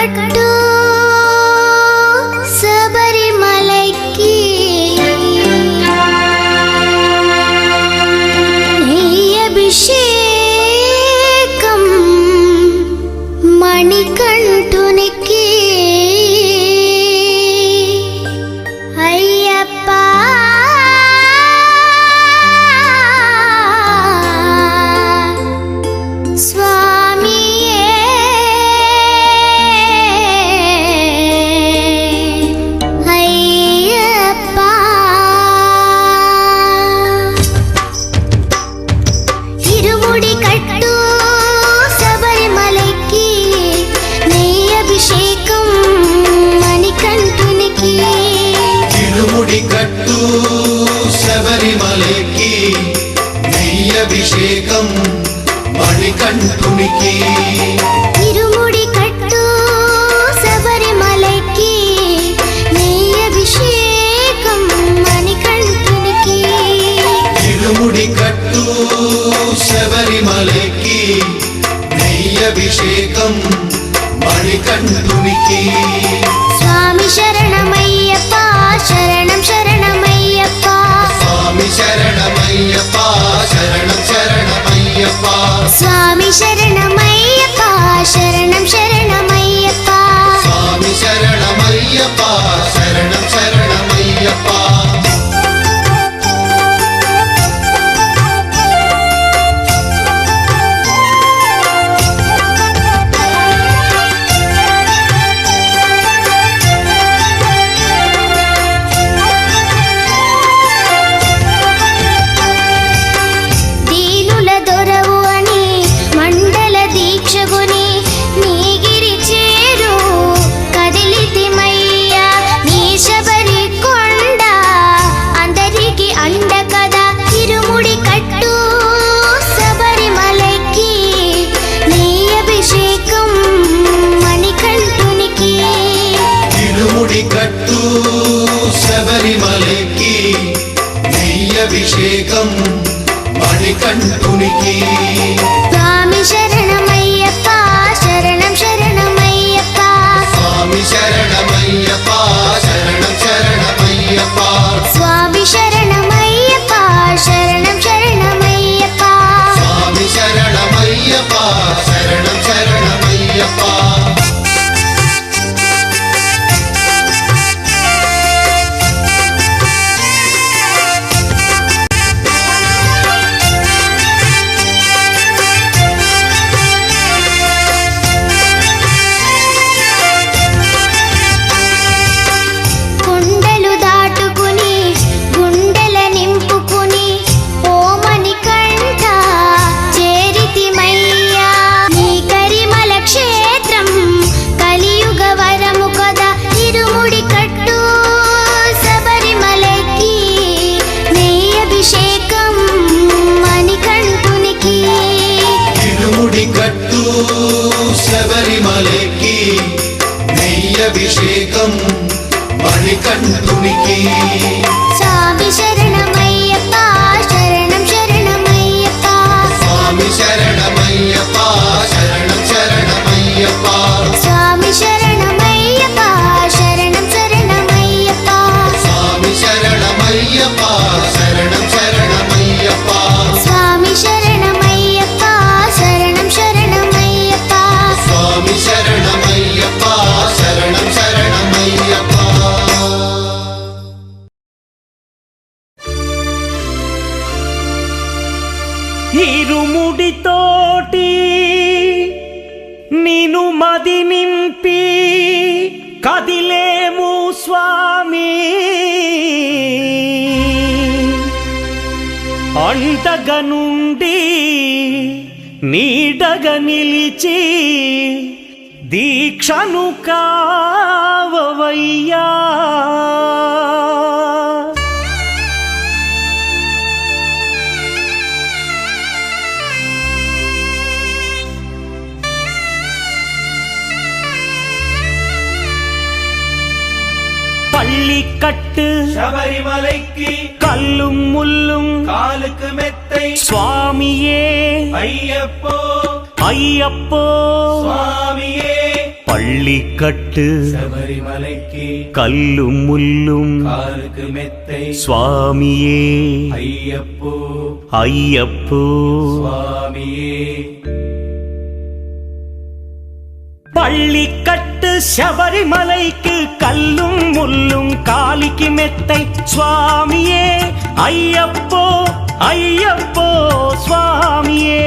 కట్టు శబరిమలైకి అభిషేకం మణికంఠునికి అయ్యప్ప కట్టు శబరిమలకి నెయ్యభిషేకం మణికంఠునికి ఇరుముడి కట్టు శబరిమలకి నెయ్యభిషేకం మణికంఠునికి ఇరుముడి కట్టు శబరిమలకి నెయ్యభిషేకం మణికంఠునికి స్వామి శరణమయ్యప్ప శరణం శరణమయ్యప్ప స్వామి శరణమయ్యప్ప శరణం శరణమయ్యప్ప స్వామి శరణమయ్యప్ప శరణం శరణమయ్యప్ప స్వామి శరణమయ్యప్ప శరణం శరణమయ్యప్ప కట్టు శబరిమలకి నెయ్యభిషేకం మణికంఠునికి స్వామి శరణమయ్యప్ప శరణం శరణమయ్యప్ప స్వామి శరణమయ్యప్ప శరణం శరణమయ్యప్ప స్వామి శరణమయ్యప్ప శరణం శరణమయ్యప్ప స్వామి శరణమయ్యప్ప శరణం శరణమయ్యప్ప కట్టు శబరిమలకి నెయ్యభిషేకం మణికంఠునికి స్వామి శరణమయ్యప్ప శరణం శరణమయ్యప్ప స్వామి శరణమయ్యప్ప శరణం శరణమయ్యప్ప స్వామి శరణమయ్యప్ప శరణం శరణమయ్యప్ప స్వామి శరణమయ్యప్ప శరణం శరణమయ్యప్ప స్వామి శరణమయ్యప్ప శరణం శరణమయ్యప్ప స్వామి శరణమయ్యప్ప శరణం శరణమయ్యప్ప ఇరుముడితోటి నిను మది నింపి కదిలేము స్వామి అంటగా నుండి నీడగా నిలిచి దీక్షను కావవయ్యా பள்ளிக்கட்டு சபரிமலைக்கு கல்லும் முள்ளும் காலுக்கு மெத்தை சுவாமியே ஐயப்போ ஐயப்போ சுவாமியே பள்ளிக்கட்டு சபரிமலைக்கு கல்லும் முள்ளும் காலுக்கு மெத்தை சுவாமியே ஐயப்போ ஐயப்போ சுவாமியே பள்ளிக்கட்டு சபரிமலைக்கு கல்லும் முள்ளும் காலிக்கு மெத்தை சுவாமியே ஐயப்போ ஐயப்போ சுவாமியே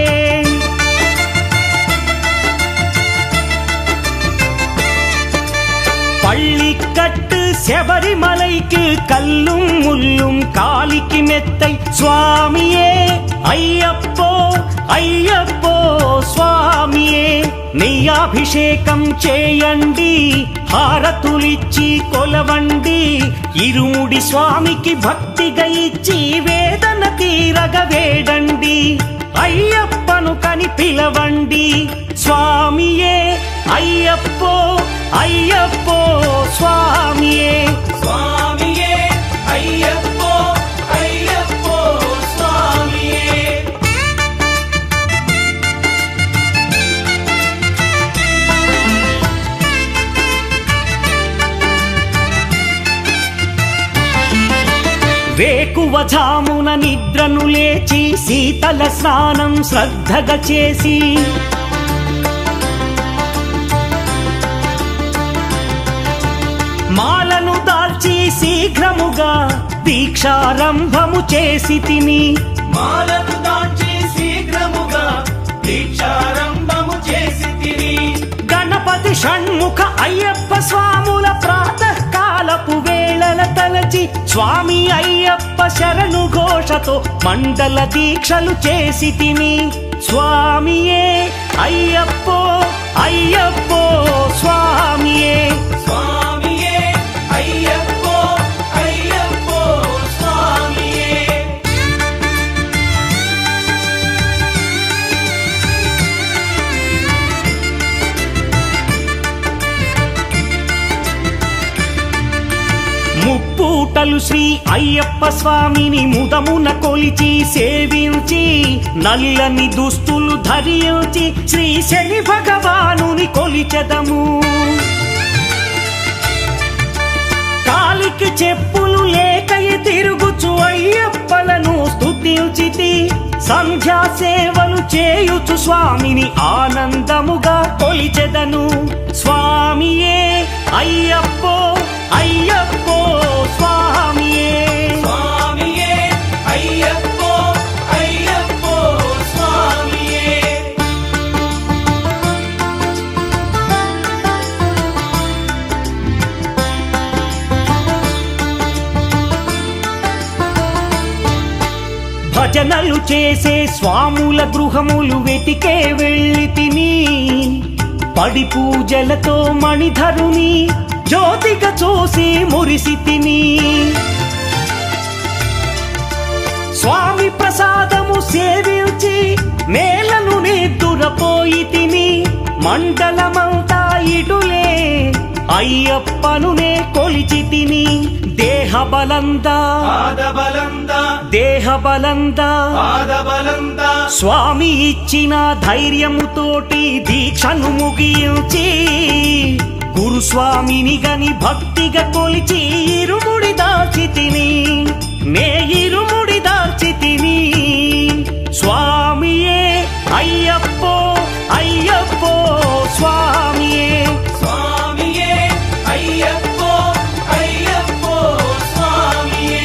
பள்ளிக்கட்டு சபரிமலைக்கு கல்லும் முள்ளும் காலிக்கு மெத்தை சுவாமியே ஐயப்போ ஐயப்போ స్వామియే నెయ్యాభిషేకం చేయండి హారతులిచ్చి కొలవండి ఇరుముడి స్వామికి భక్తిగా ఇచ్చి వేదన తీరగ వేడండి అయ్యప్పను కని పిలవండి స్వామియే అయ్యప్పో అయ్యప్పో స్వామియే స్వామియే అయ్యప్పో అయ్యప్పో స్వామియే వేకువజామున నిద్రను లేచి శీతల స్నానం శ్రద్ధగా చేసి మాలను దాల్చి శీఘ్రముగా దీక్షారంభము చేసి తిని మాలను దాల్చి శీఘ్రముగా దీక్షారంభము చేసి తిని గణపతి షణ్ముఖ అయ్యప్ప స్వాముల ప్రాతకాలపు వేళల తలచి స్వామి అయ్యప్ప శరణు ఘోషతో మండల దీక్షలు చేసి తిని స్వామియే అయ్యప్పో అయ్యప్పో స్వామియే స్వామియే అయ్యప్పో అయ్యప్పో స్వామియే ముప్పూటలు శ్రీ అయ్యప్ప స్వామిని ముదమున కొలిచి సేవించి నల్లని దుస్తులు ధరించి శ్రీ శని భగవానుని కొలిచెదము కాలికి చెప్పులు లేకయ తిరుగుచు అయ్యప్పలను స్తుతించితి సంధ్యా సేవలు చేయుచు స్వామిని ఆనందముగా కొలిచెదను స్వామియే అయ్యప్పో అయ్యప్పో స్వామియే స్వామియే అయ్యప్పో అయ్యప్పో స్వామియే భజనలు చేసే స్వాముల గృహములు వెతికే వెళ్ళి తిని పడి పూజలతో మణిధరుని జ్యోతిగా చూసి మురిసి తిని స్వామి ప్రసాదము సేవించి నేలను నిద్దురపోయి తిని మండలమంతా ఇటులే అయ్యప్పనునే కొలిచి తిని దేహబలందా దేహబలందా స్వామి ఇచ్చిన ధైర్యముతోటి దీక్షను ముగించి గురుస్వామిని గని భక్తిగా కొలిచి ఇరుముడి దాల్చి తిని నే ఇరుముడి దాల్చి తిని స్వామియే అయ్యప్పో అయ్యప్పో స్వామియే స్వామియే అయ్యప్పో అయ్యప్పో స్వామియే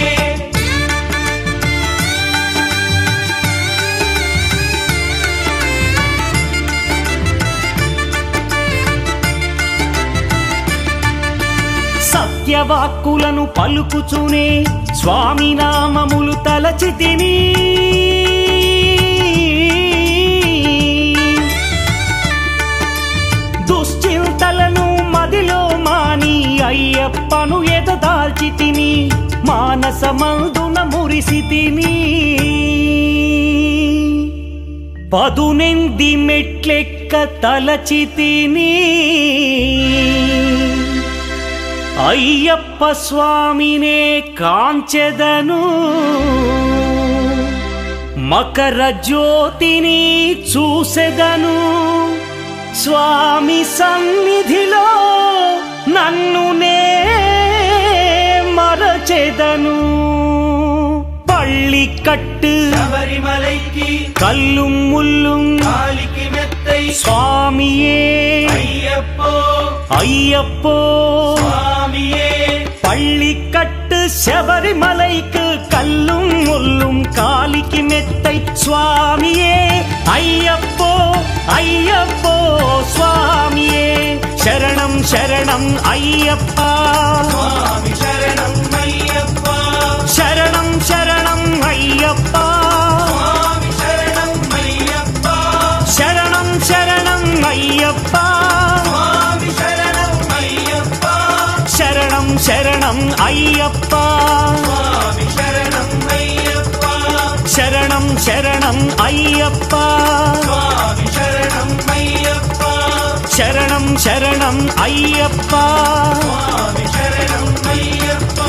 సత్యవాక్కులను పలుకుచునే స్వామి నామములు తలచి తిని దుశ్చింతలను మదిలో మాని అయ్యప్పను ఎదదాల్చి తిని మానసమందున మురిసి తిని పదునెంది మెట్లెక్క తలచి తిని అయ్యప్ప స్వామినే కాంచెదను మకర జ్యోతిని చూసెదను స్వామి సన్నిధిలో నన్నునే మరచెదను పళ్ళి కట్టు శబరిమలైకి కల్లుం ముల్లుం కాలికి మెత్తై స్వామియే అయ్యప్పో అయ్యప్పో స్వామియే பள்ளி கட்டு శబరిమలైக்கு கல்லும் முள்ளும் காலிக்கு மெத்தை சுவாமியே ஐயப்போ ஐயப்போ சுவாமியே శరణం శరణం అయ్యప్పా స్వామి శరణం అయ్యప్ప శరణం శరణం అయ్యప్పా స్వామి శరణం అయ్యప్ప శరణం శరణం అయ్యప్పా స్వామి శరణం అయ్యప్ప శరణం శరణం అయ్యప్పా స్వామి శరణం అయ్యప్ప శరణం శరణం అయ్యప్పా స్వామి శరణం అయ్యప్ప శరణం శరణం అయ్యప్పా స్వామి శరణం అయ్యప్ప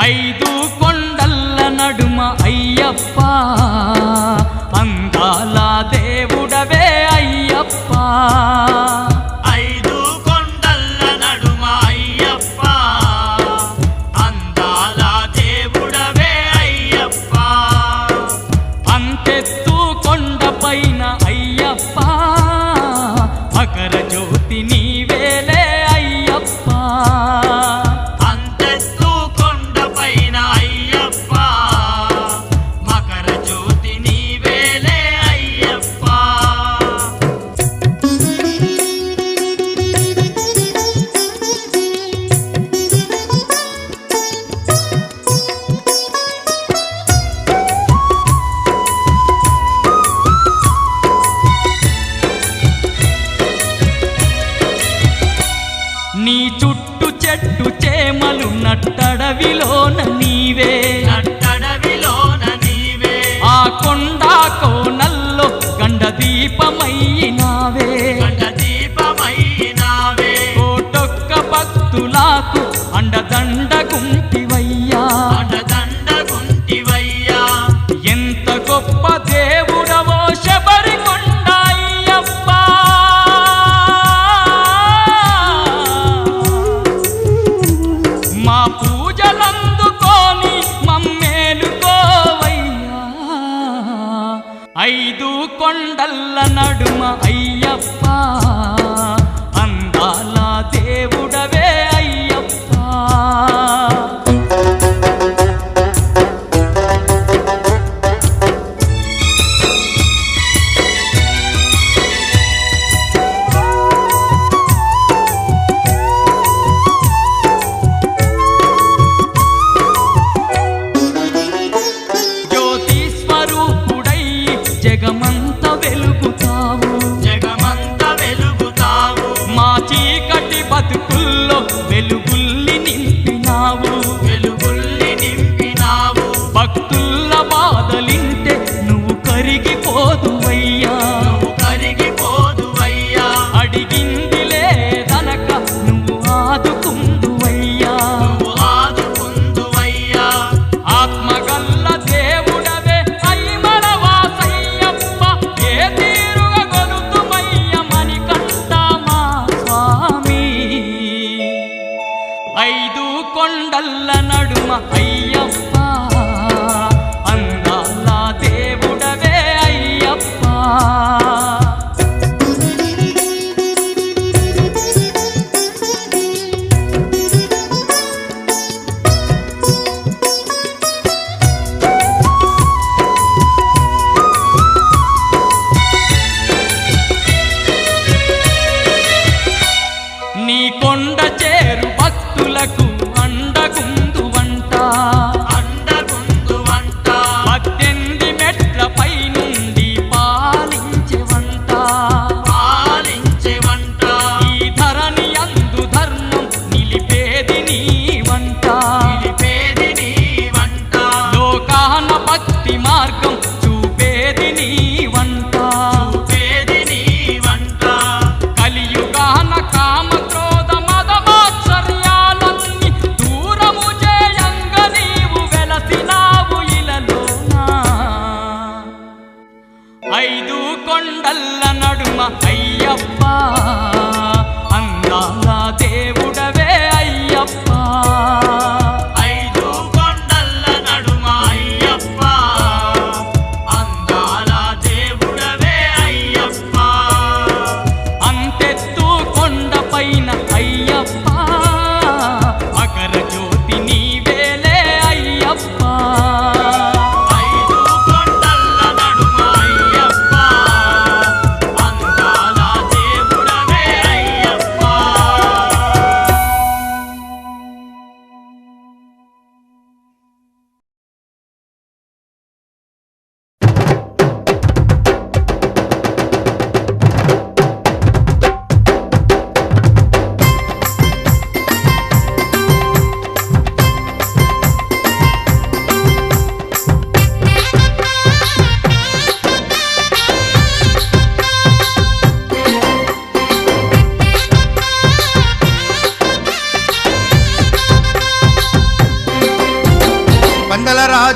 ఐదు కొండల్ల నడుమ అయ్యప్ప అందాల దేవుడవే అయ్యప్ప ఐదు కొండల్ల నడుమ అయ్యప్ప అందాల దేవుడవే అయ్యప్ప అంతెత్తు కొండపైన అయ్యప్ప మకర జ్యోతి నీవేలే అయ్యప్ప అంతెత్తు కొండపైన అయ్యప్ప మకర జ్యోతి నీవేలే అయ్యప్ప నీ చుట్టు చెట్టు చేమలు నట్టడవిలోన నీవే నట్టడవిలోన నీవే ఆ కొండ కోనల్లో గండ దీపమయ్యినావే గండ దీపమైనావే కోటొక్క భక్తులకు అండదండ గుంటివయ్యా అండదండ గుంటివయ్యా ఎంత గొప్ప దేవుడవో శబరి కొండ అయ్యప్ప మా పూజలందుకోని మమ్మేలుకోవయ్యా ఐదు కొండల్ల నడుమ అయ్యప్ప అందాల దేవుడవే అయ్యప్ప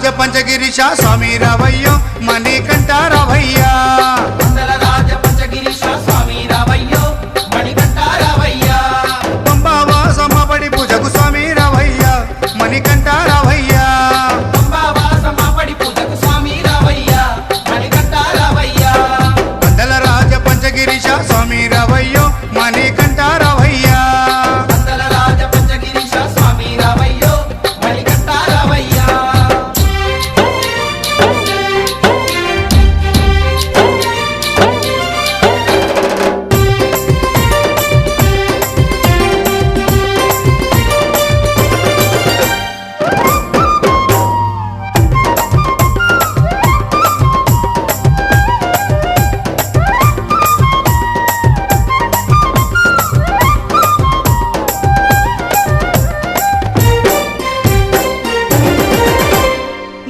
రాజ పంచగిరీశ స్వామి రావయ్యో మణికంఠ రావయ్యా వందల రాజ పంచగిరీశ స్వామి రావయ్యో మణికంఠ రావయ్యా పంబావాసమబడి పూజకు స్వామి రావయ్యా మణికంఠ రావయ్యా పంబావాసమబడి పూజకు స్వామి రావయ్యా మణికంఠ రావయ్యా వందల రాజ పంచగిరీశ స్వామి రావయ్యో మణికంఠ రావయ్యా వందల రాజ పంచగిరీశ స్వామి రావయ్యో మణికంఠ రావయ్యా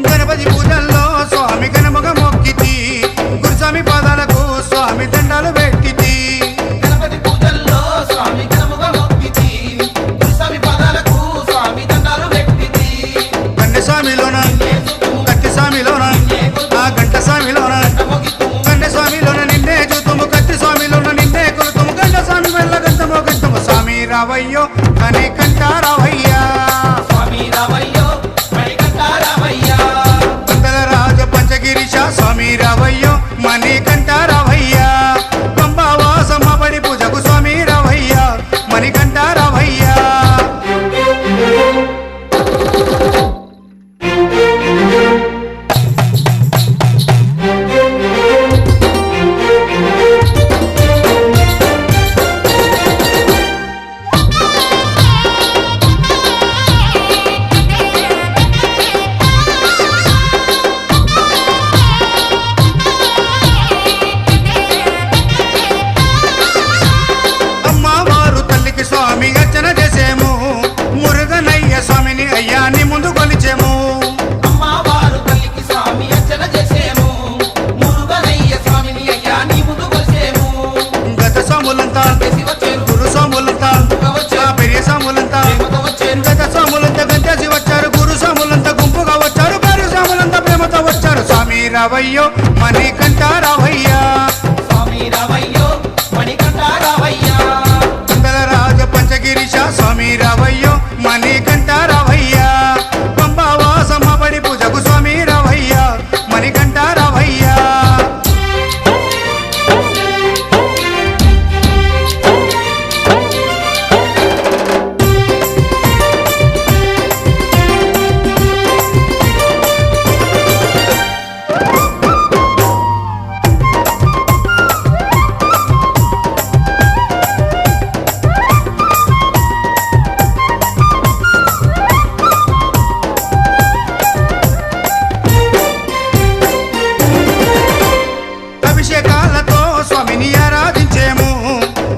గణపతి పూజల్లో స్వామి గణముగ మొక్కితి గురుస్వామి పాదాలకు స్వామి దండాలు పెట్టితి గణపతి పూజల్లో స్వామి గణముగా మొక్కితి గురుస్వామి పాదాలకు స్వామి దండాలు పెట్టితి కన్నె స్వామిలోన కత్తి స్వామిలోన ఆ గంట స్వామిలోన కన్నె స్వామిలోన నిన్నే చూతుము కత్తి స్వామిలోన నిన్నే కొలుతుము గంట స్వామి వెళ్ళ గంటమో గంటము స్వామి రావయ్యో మణికంఠ రావయ్యా స్వామి రావయ్యో మణికంఠ రావయ్యా వందల రాజ పంచగిరీశ స్వామి రావయ్యో మణికంఠ రావయ్యా పంబావాసమబడి పూజకు స్వామి రావయ్యా మణికంఠ రావయ్యా అమ్మవారు తల్లికి స్వామి అర్చన చేసేము మురుగనయ్య స్వామిని అయ్యాని ముందు కొలిచేము అమ్మవారు తల్లికి స్వామి అర్చన చేసేము మురుగనయ్య స్వామిని అయ్యా నీ ముందు కొలిసేము గత స్వాములంతా చేసి వచ్చేరు గురు స్వాములంతా ఆ పెరియ స్వాములంతా ప్రేమతో వచ్చేరు గత స్వాములంతా గంతేసి వచ్చారు గురు స్వాములంతా గుంపుగా వచ్చారు పేరు స్వాములంతా ప్రేమతో వచ్చారు స్వామి రావయ్యో మణికంఠ రావయ్యా స్వామి రావయ్యో మణికంఠ రావయ్యా వందల రాజ పంచగిరీశ స్వామి రావయ్యో మణికంఠ రావయ్యా పంబావాసమబడి పూజకు స్వామి రావయ్యా మణికంఠ రావయ్యా అభిషేకాలతో స్వామిని ఆరాధించేము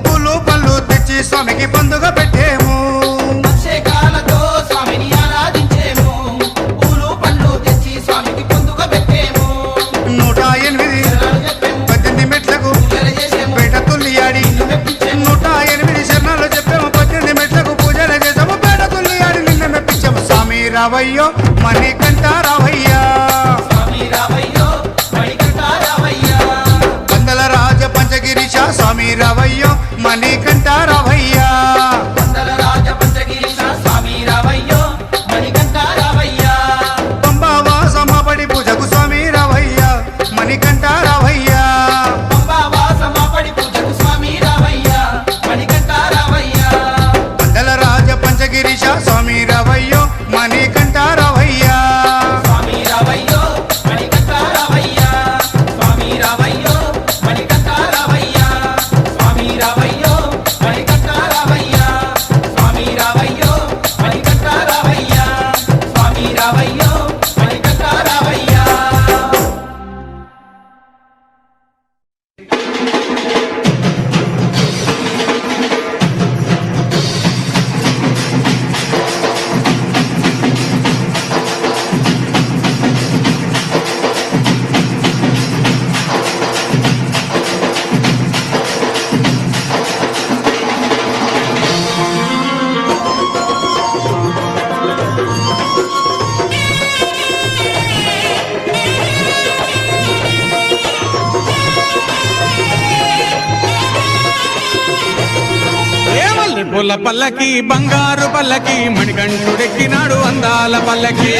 పూలు పళ్ళు తెచ్చి స్వామికి పండుగ పెట్టేము అభిషేకాలతో స్వామిని ఆరాధించేము పూలు పండ్లు తెచ్చి స్వామికి పొందుగా పెట్టేము 108 చెప్పేము 18 మెట్లకు పూజలు చేసేము పేట తుల్లియాడి 108 శరణాలు చెప్పాము 18 మెట్లకు పూజలు చేసాము పేట తుల్లియాడి నిన్న మెప్పించాము స్వామి రావయ్యో మణికంఠ రావయ్యా స్వామి రావయ్యో మణికంఠ రావయ్యా వందల రాజ పంచగిరీశ స్వామి రావయ్యో మణికంఠ రావయ్యా వందల రాజ పంచగిరీశ స్వామి రావయ్యో మణికంఠ రావయ్యా పంబావాసమబడి పూజకు స్వామి రావయ్యా మణికంఠ రావయ్యా పంబావాసమబడి పూజకు స్వామి రావయ్యా మణికంఠ రావయ్యా వందల రాజ పంచగిరీశ స్వామి రావయ్యో మణికంఠ రావయ్యా స్వామి రావయ్యో మణికంఠ రావయ్యా స్వామి రావయ్యో మణికంఠ రావయ్యా స్వామి రావయ్యో మణికంఠ రావయ్యా మల్లెపూల పల్లకి బంగారు పల్లకి మణికంఠుడెక్కినాడు అందాల పల్లకి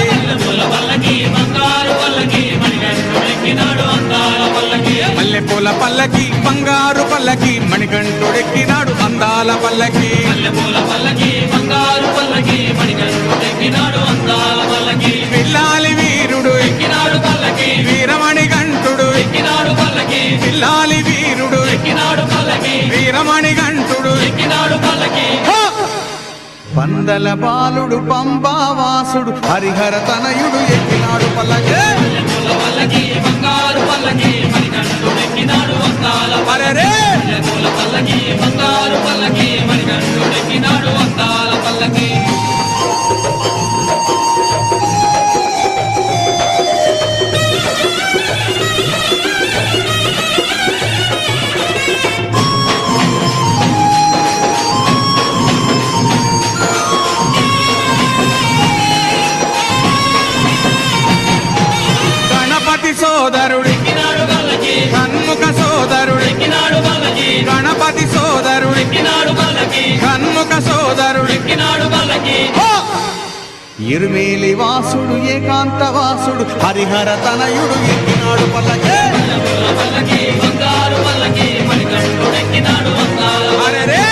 మల్లెపూల పల్లకి బంగారు పల్లకి మణికంఠుడెక్కినాడు అందాల పల్లకి పిల్లాలి వీరుడు వీరమణి గంటుడు పిల్లాలి వీరుడు వీరమణి గంటుడు పందల బాలుడు పంబావాసుడు హరిహర తనయుడు ఎక్కినాడు పల్లకి అరెరే! గణపతి సోదరుడి కన్ముఖ సోదరుడి గణపతి సోదరుడి కన్ముఖ సోదరుడి ఇరుమేలి వాసుడు ఏకాంత వాసుడు హరిహర తనయుడు ఎక్కినాడు పల్లకి అరెరే!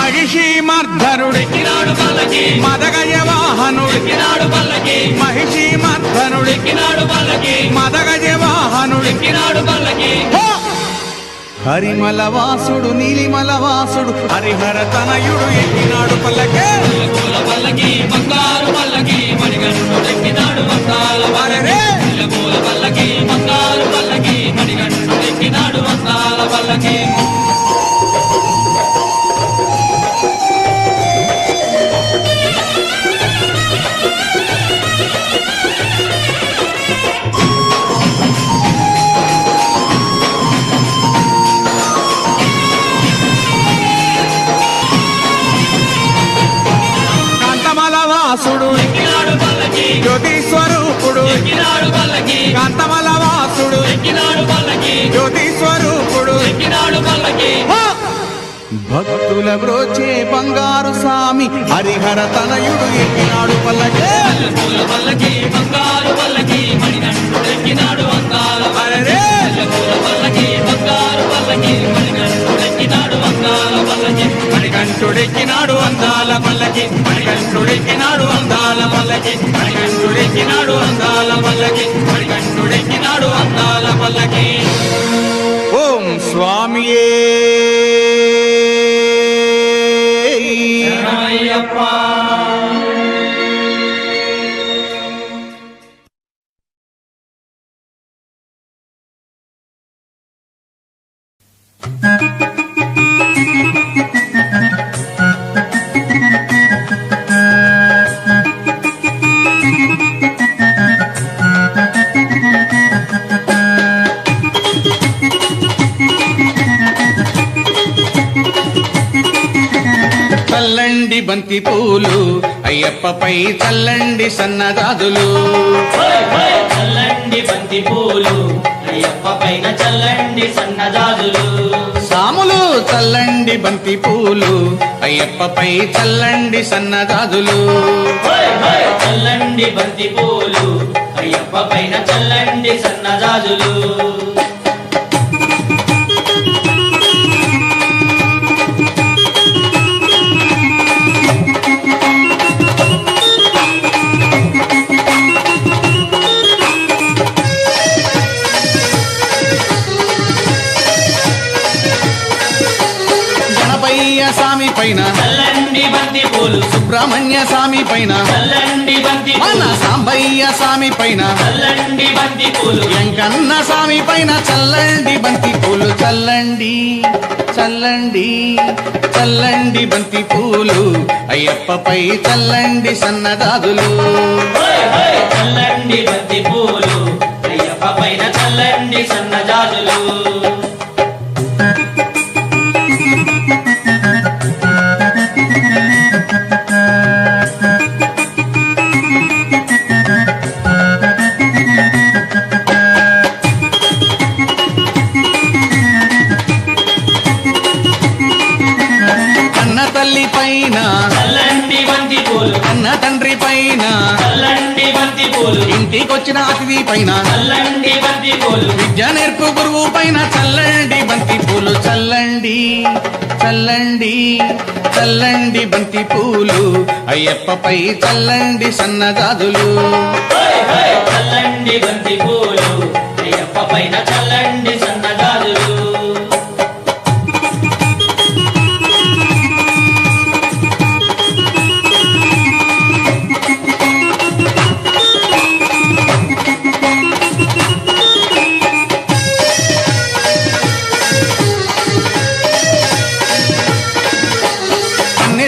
మహిషీమర్ధనుడి మదగజ వాహనుడి మహిషీమర్ధనుడి మదగజ వాహనుడి హరిమల వాసుడు నీలిమల వాసుడు హరిహర తనయుడు ఎక్కినాడు పల్లకి అరెరే! కాంతమల వాసుడు జ్యోతి స్వరూపుడు కాంతమల వాసుడు జ్యోతి స్వరూపుడు భక్తుల బ్రోచే బంగారు స్వామి హరిహర తనయుడు ఎక్కినాడు పల్లకి అరెరే! మణికంఠుడెక్కినాడు అందాల పల్లకి మణికంఠుడెక్కినాడు అందాల పల్లకి మణికంఠుడెక్కినాడు అందాల పల్లకి మణికంఠుడెక్కినాడు అందాల పల్లకి ఓం స్వామియే చల్లండి బంతి పూలు అయ్యప్పపై చల్లండి సన్నజాజులు చల్లండి బంతి పూలు అయ్యప్ప పైన చల్లండి సన్నజాజులు సాములు చల్లండి బంతి పూలు అయ్యప్పపై చల్లండి సన్నజాజులు చల్లండి బంతి పూలు అయ్యప్ప పైన చల్లండి సన్నజాజులు స్వామి పైన చల్లండి బంతి పూలు సుబ్రహ్మణ్య స్వామి పైన చల్లండి బంతి మన పూలు సాంబయ్య స్వామి పైన చల్లండి బంతి పూలు వెంకన్న స్వామి పైన చల్లండి బంతి పూలు చల్లండి చల్లండి చల్లండి బంతి పూలు అయ్యప్పపై చల్లండి సన్నజాజులు చల్లండి బంతి పూలు అయ్యప్ప పైన చల్లండి సన్నజాజులు పైన చల్లండి బంతి పూలు ఇంటికొచ్చిన అతిథి పైన చల్లండి బంతి పూలు విద్య నేర్పు గురువు పైన చల్లండి బంతి పూలు చల్లండి చల్లండి చల్లండి బంతి పూలు అయ్యప్పపై చల్లండి సన్నజాజులు చల్లండి బంతి పూలు అయ్యప్ప పైన చల్లండి సన్నజాజులు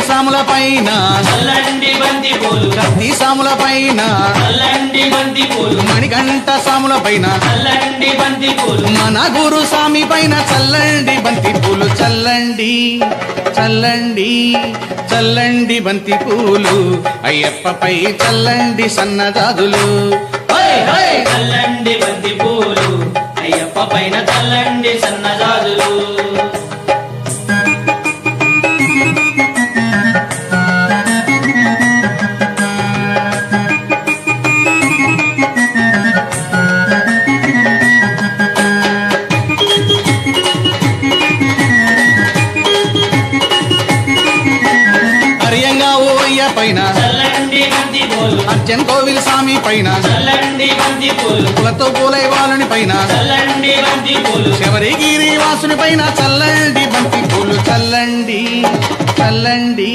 సాముల పైన చల్లండి బంతి పూలు కత్తి సాముల పైన చల్లండి బంతి పూలు మణికంఠ సాముల పైన చల్లండి బంతి పూలు మన గురు స్వామి పైన చల్లండి బంతి పూలు చల్లండి చల్లండి చల్లండి బంతి పూలు అయ్యప్పపై చల్లండి సన్నజాజులు చల్లండి బంతి పూలు అయ్యప్ప పైన చల్లండి సన్నజాజులు పైన చల్లండి బంతి పూలు అర్జన్ కోవిల్ స్వామి పైన చల్లండి బంతి పూలు పూలతో పూలై వాళ్ళని పైన చల్లండి బంతి పూలు శబరిగిరి వాసుని పైన చల్లండి బంతి పూలు చల్లండి చల్లండి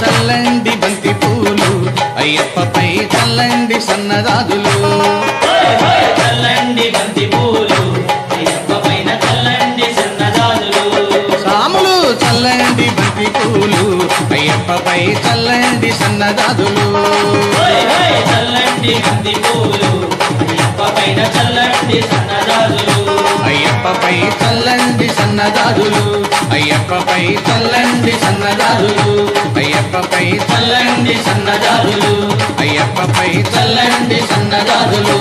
చల్లండి బంతి పూలు అయ్యప్పపై చల్లండి సన్నజాజులు చల్లండి బంతి పూలు అయ్యప్ప పైన చల్లండి సన్నజాజులు సాములు చల్లండి బంతి పూలు అయ్యప్పపై చల్లండి సన్నజాజులు చల్లండి బంతి పూలు అయ్యప్ప పైన చల్లండి సన్నజాజులు అయ్యప్పపై చల్లండి సన్నజాజులు అయ్యప్పపై చల్లండి సన్నజాజులు అయ్యప్పపై చల్లండి సన్నజాజులు అయ్యప్పపై చల్లండి సన్నజాజులు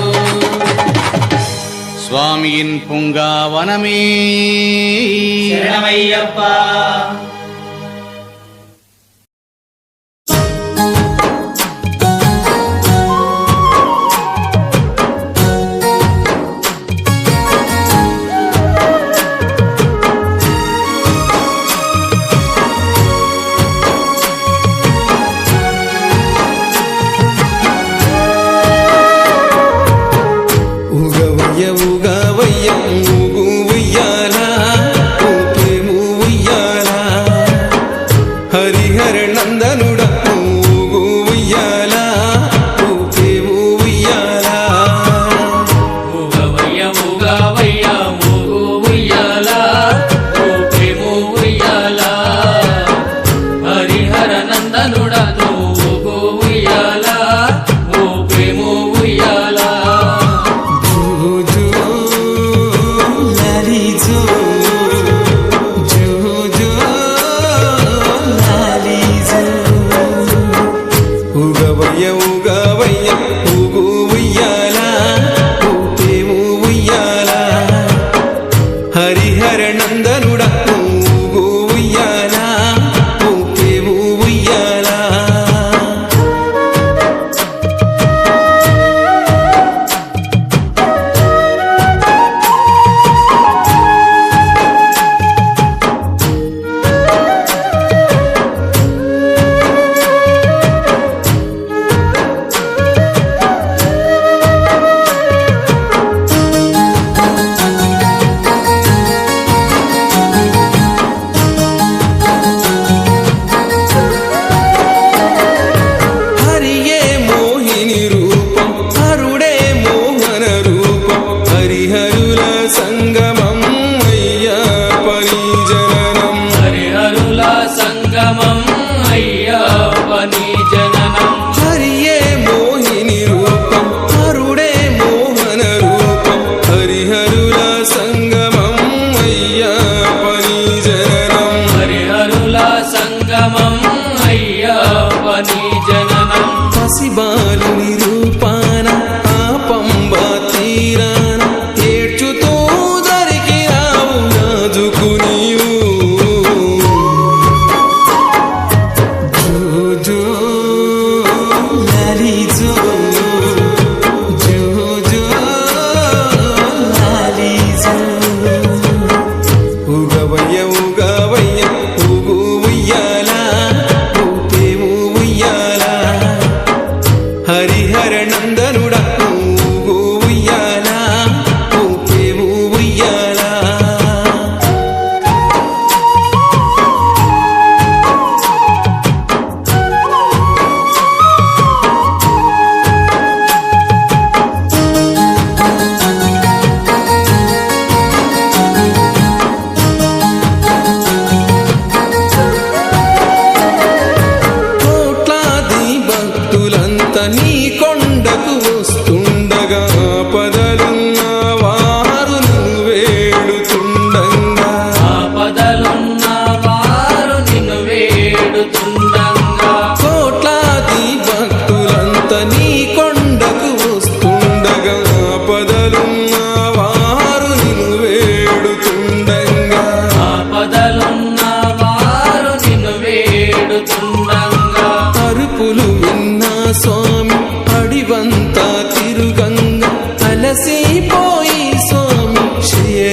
స్వామియిన్ పుంగావనమే శరణమయ్యప్ప ఉగవయ్య ఉగవయ్య ఊగు ఉయ్యాల ఊపేము ఉయ్యాల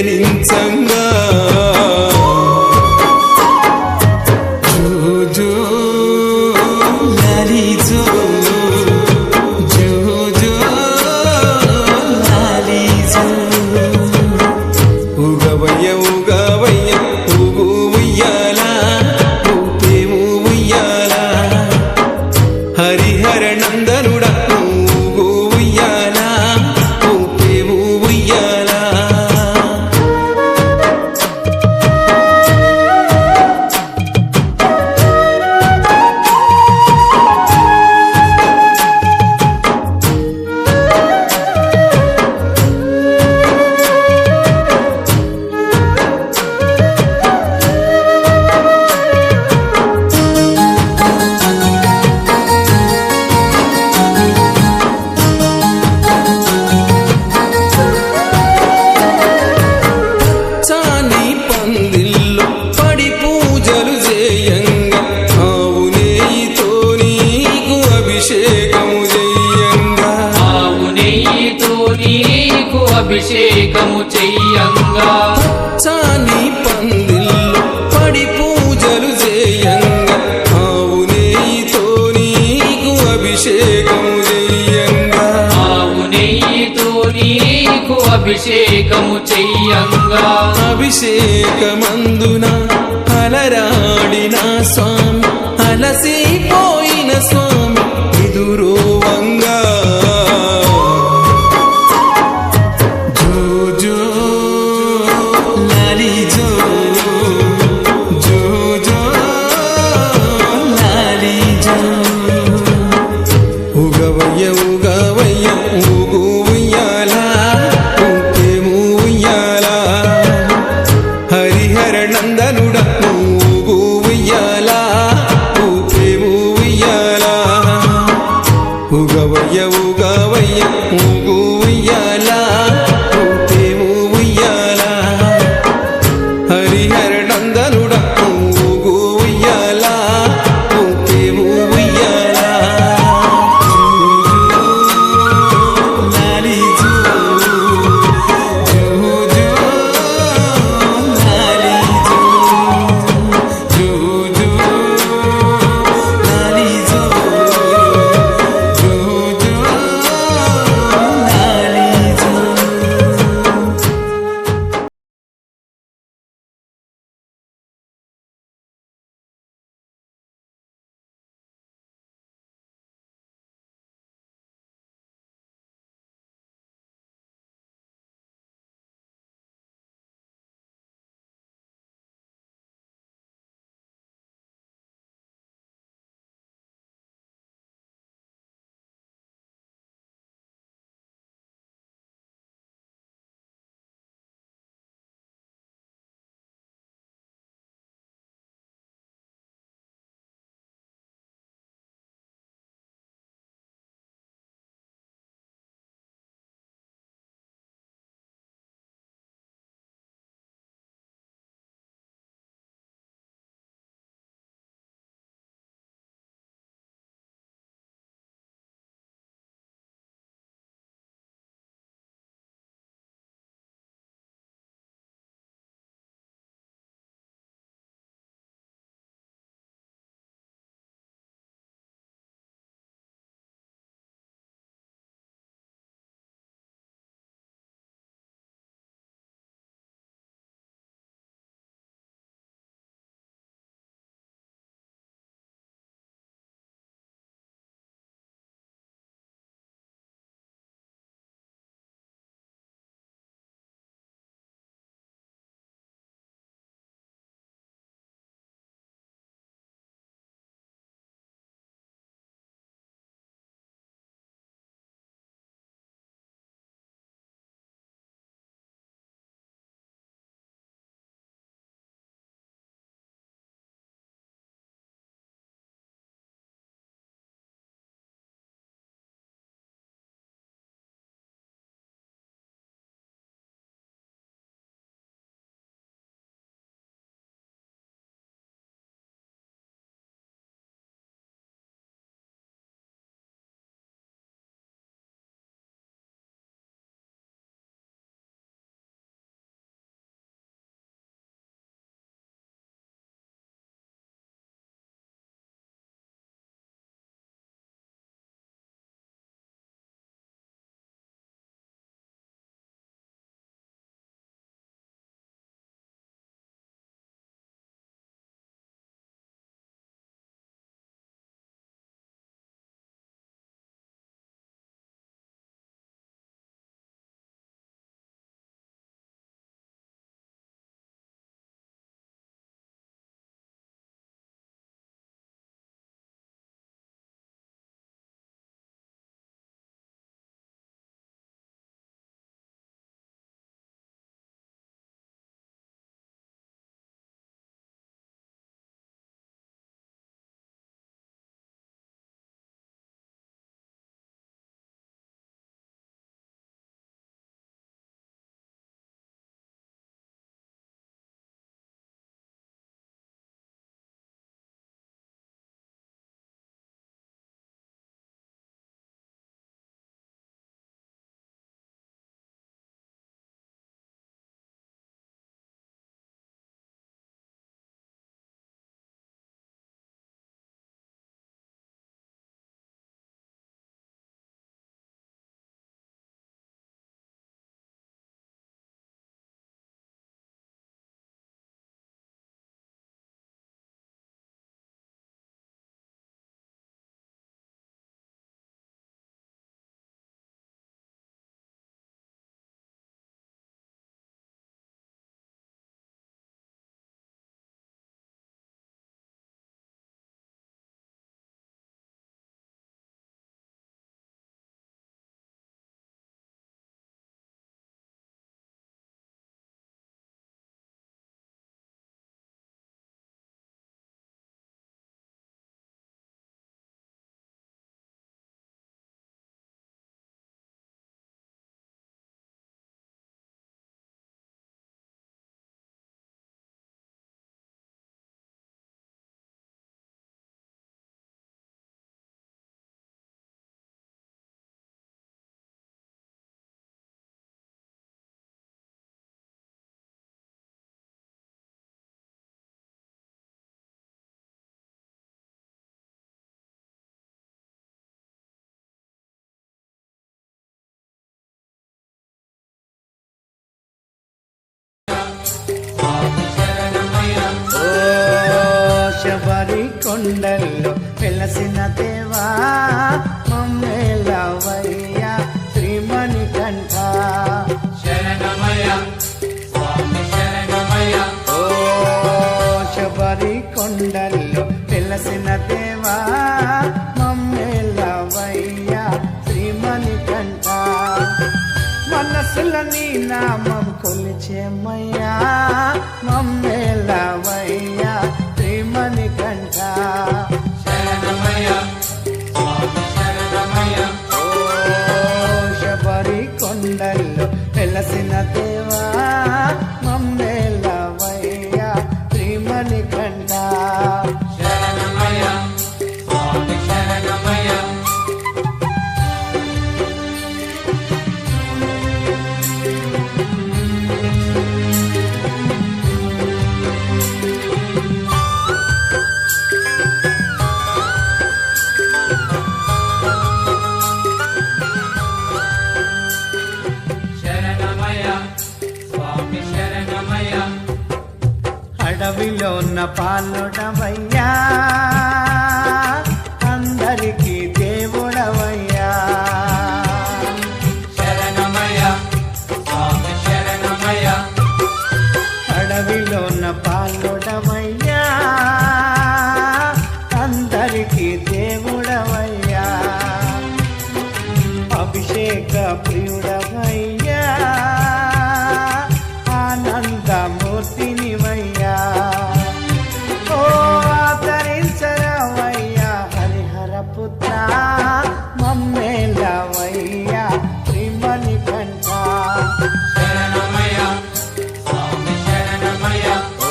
పయనించంగా జో జో లాలి జో జో జో లాలి జో ఉగవయ్య ఉగవయ్య ఊగు ఉయ్యాల ఊపేము ఉయ్యాల హరిహర నందనుడా ఊగు ఉయ్యాల ఊపేము ఉయ్యాల చాని పందిల్లో పడి పూజలు చేయంగా ఆవు నెయ్యితో నీకు అభిషేకము చేయంగా ఆవు నెయ్యితో నీకు అభిషేకము చెయ్యంగా చాని పందిల్లో పడి పూజలు చేయంగా ఆవు నెయ్యితో నీకు అభిషేకము చేయంగా ఆవు నెయ్యితో నీకు అభిషేకము చెయ్యంగా అభిషేకమందున అలరాడిన స్వామి అలసిపోయిన స్వామి ఎదురోవంగా జో జో లాలి జో జో జో లాలి జో ఉగవయ్య ఉగవయ్య ఊగు ఉయ్యాల ఊపేము ఉయ్యాల హరిహర నందనుడా ఊగు ఉయ్యాల ఊపేము ఉయ్యాల కొండల్లో వెలసిన దేవా మమ్మేలవయ్యా శ్రీమణికంఠ శరణమయ స్వామి శరణమయ ఓ శబరి కొండల్లో వెలసిన దేవా మమ్మేలవయ్యా శ్రీమణికంఠ మనసుల నీ నామం కొలిచేమయ్యా మమ్మేలవయ్యా శ్రీమణికంఠ శరణమయ స్వామి శరణమయ ఓ శబరి కొండల్లో వెలసిన దేవా మమ్మేలవయ్యా శ్రీమణికంఠ శరణమయ స్వామి శరణమయ శరణమయ స్వామి శరణమయ అడవిలోన పాలుడవయ్యా అందరికీ దేవుడవయ్యా శరణమయ స్వామి శరణమయ అడవిలోన పాలుడవయ్యా అందరికీ దేవుడవయ్యా అభిషేక ప్రియుడవయ్యా ఆనందమూర్తినివయ్యా ఓ ఆదరించరవయ్యా హరిహర పుత్ర మమ్మేలవయ్యా శ్రీమణికంఠ శరణమయ స్వామి శరణమయ ఓ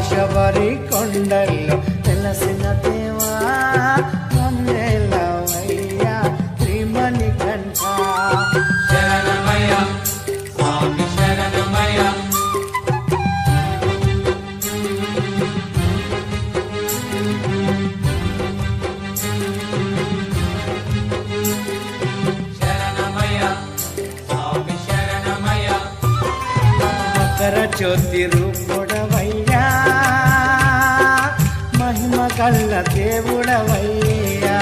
శబరి కొండల్లో వెలసిన దేవా మమ్మేలవయ్యా శ్రీమణికంఠ శరణమయ స్వామి శరణమయ శరణమయ స్వామి శరణమయ మకర జ్యోతి రూపుడవయ్యా మహిమ కల్ల దేవుడవయ్యా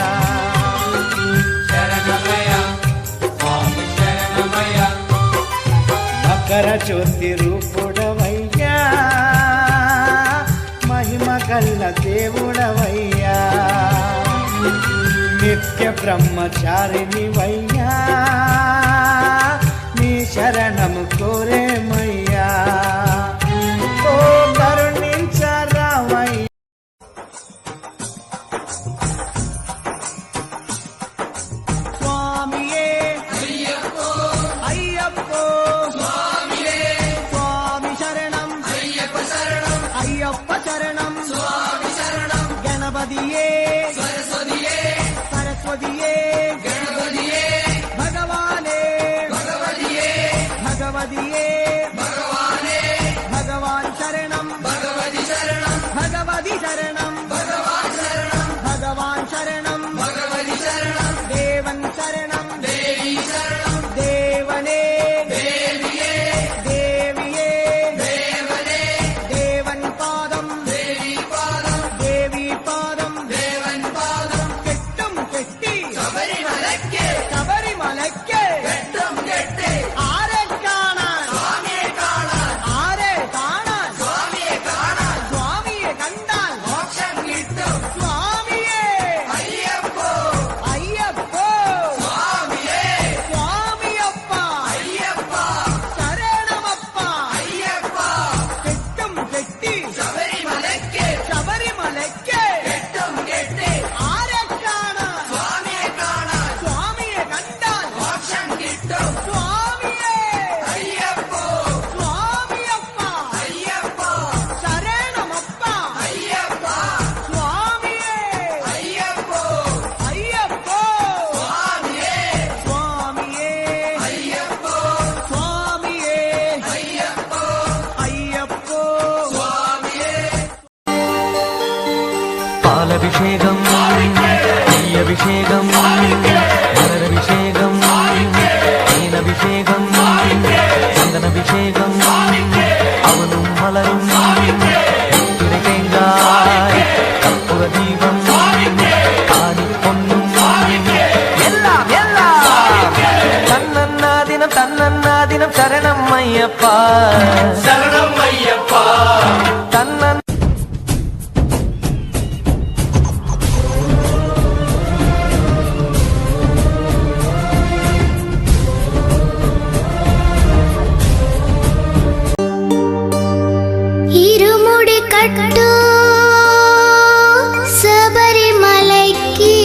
శరణమయ స్వామి శరణమయ మకర జ్యోతి రూపుడవయ్యా మహిమ కల్ల దేవుడవయ్యా నిత్య బ్రహ్మచారినివయ్యా నీ శరణము కోరేమయ్యా ఓ కరుణించరావయ్యా స్వామియే అయ్యప్పో స్వామి శరణం అయ్యప్ప శరణం గణపతియే సరస్వతియే భగవానే భగవతియే భగవాన్ శరణం భగవతి శరణం భగవాన్ శరణం దేవన్ శరణం దేవనే దేవియే దేవన్ పాదం దేవి పాదం కెట్టం కెట్టి శబరిమలక్కే ఆరే കാണാൻ ആരെ കാണാൻ സ്വാമിയെ കണ്ടാൽ മോക്ഷം കിട്ടും സ്വാമിയേ അയ്യപ്പോ സ്വാമിയപ്പ ശരണമപ്പ കെട്ടും കെട്ടി ശബരിമലയ്ക്ക് ആരെ കാണാൻ സ്വാമിയെ കണ്ടാൽ മോക്ഷം കിട്ടും സ്വാമിയേ സ്വാമിയപ്പ ശരണമപ്പ സ്വാമിയേ അയ്യപ്പോ സ്വാമിയേ അയ്യപ്പോ പാലഭിഷേകം നെയ്യഭിഷേകം മലരഭിഷേകം തേനഭിഷേകം ചന്ദനഭിഷേകം അവനും മലരും തിരകേങ്കായ് శరణం అయ్యప్ప తన్న ఇరుముడి కట్టు శబరిమలైకి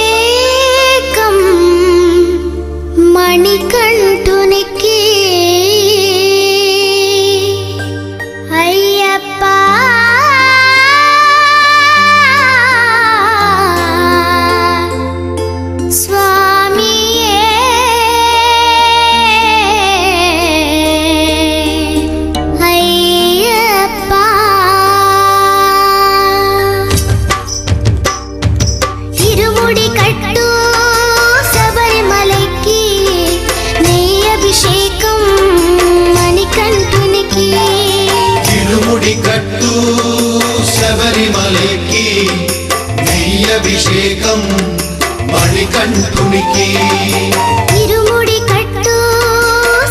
నెయ్యభిషేకం మణికంఠునికి అయ్యప్ప స్వామియే అయ్యప్ప ఇరుముడి కట్టు శబరిమలైకి నెయ్యభిషేకం మణికంఠునికి తిరుముడి కట్టు శబరిమలకి నెయ్యభిషేకం మణికంఠునికి ఇరుముడి కట్టు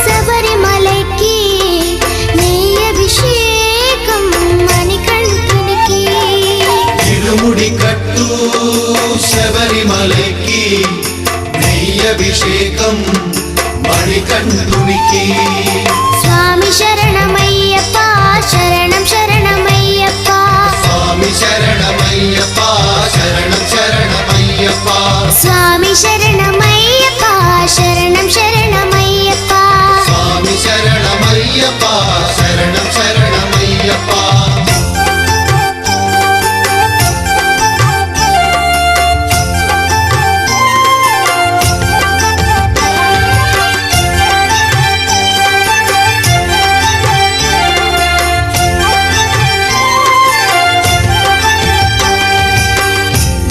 శబరిమలైకి నెయ్యభిషేకం మణికంఠునికి తిరుముడి కట్టు శబరిమలకి నెయ్యభిషేకం మణికంఠునికి స్వామి శరణమయ్యప్ప శరణం శరణమయ్యప్ప స్వామి శరణమయ్యప్ప శరణం శరణమయ్యప్ప స్వామి శరణమయ్యప్ప శరణం శరణమయ్యప్ప స్వామి శరణమయ్యప్ప శరణం శరణమయ్యప్ప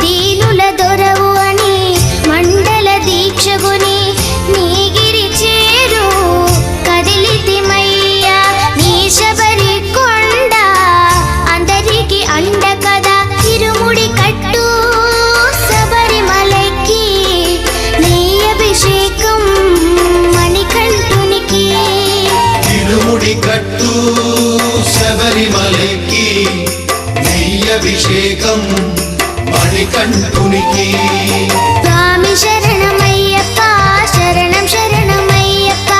దీనుల దొరవు అని మండల దీక్షగుని నీగిరి చేరు కదిలితిమయ్యా నీ శబరి కొండ అందరికి అండ కదా ఇరుముడి కట్టు శబరిమలకి నెయ్యభిషేకం మణికంఠునికి తిరుముడి కట్టు శబరిమలకి నెయ్యభిషేకం మణికంఠునికి స్వామి శరణమయ్యప్ప శరణం శరణమయ్యప్ప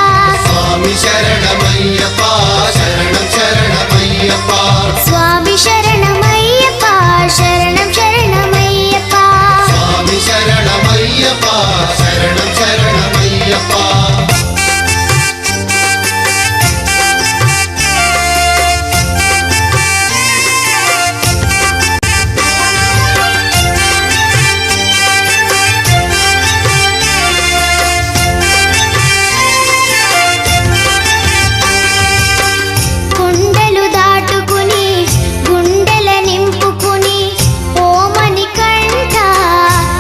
స్వామి శరణమయ్యప్ప శరణం శరణమయ్యప్ప స్వామి శరణమయ్యప్ప శరణం శరణమయ్యప్ప స్వామి శరణమయ్యప్ప శరణం శరణమయ్యప్ప కొండలు దాటుకుని గుండెల నింపుకుని ఓమని కంఠ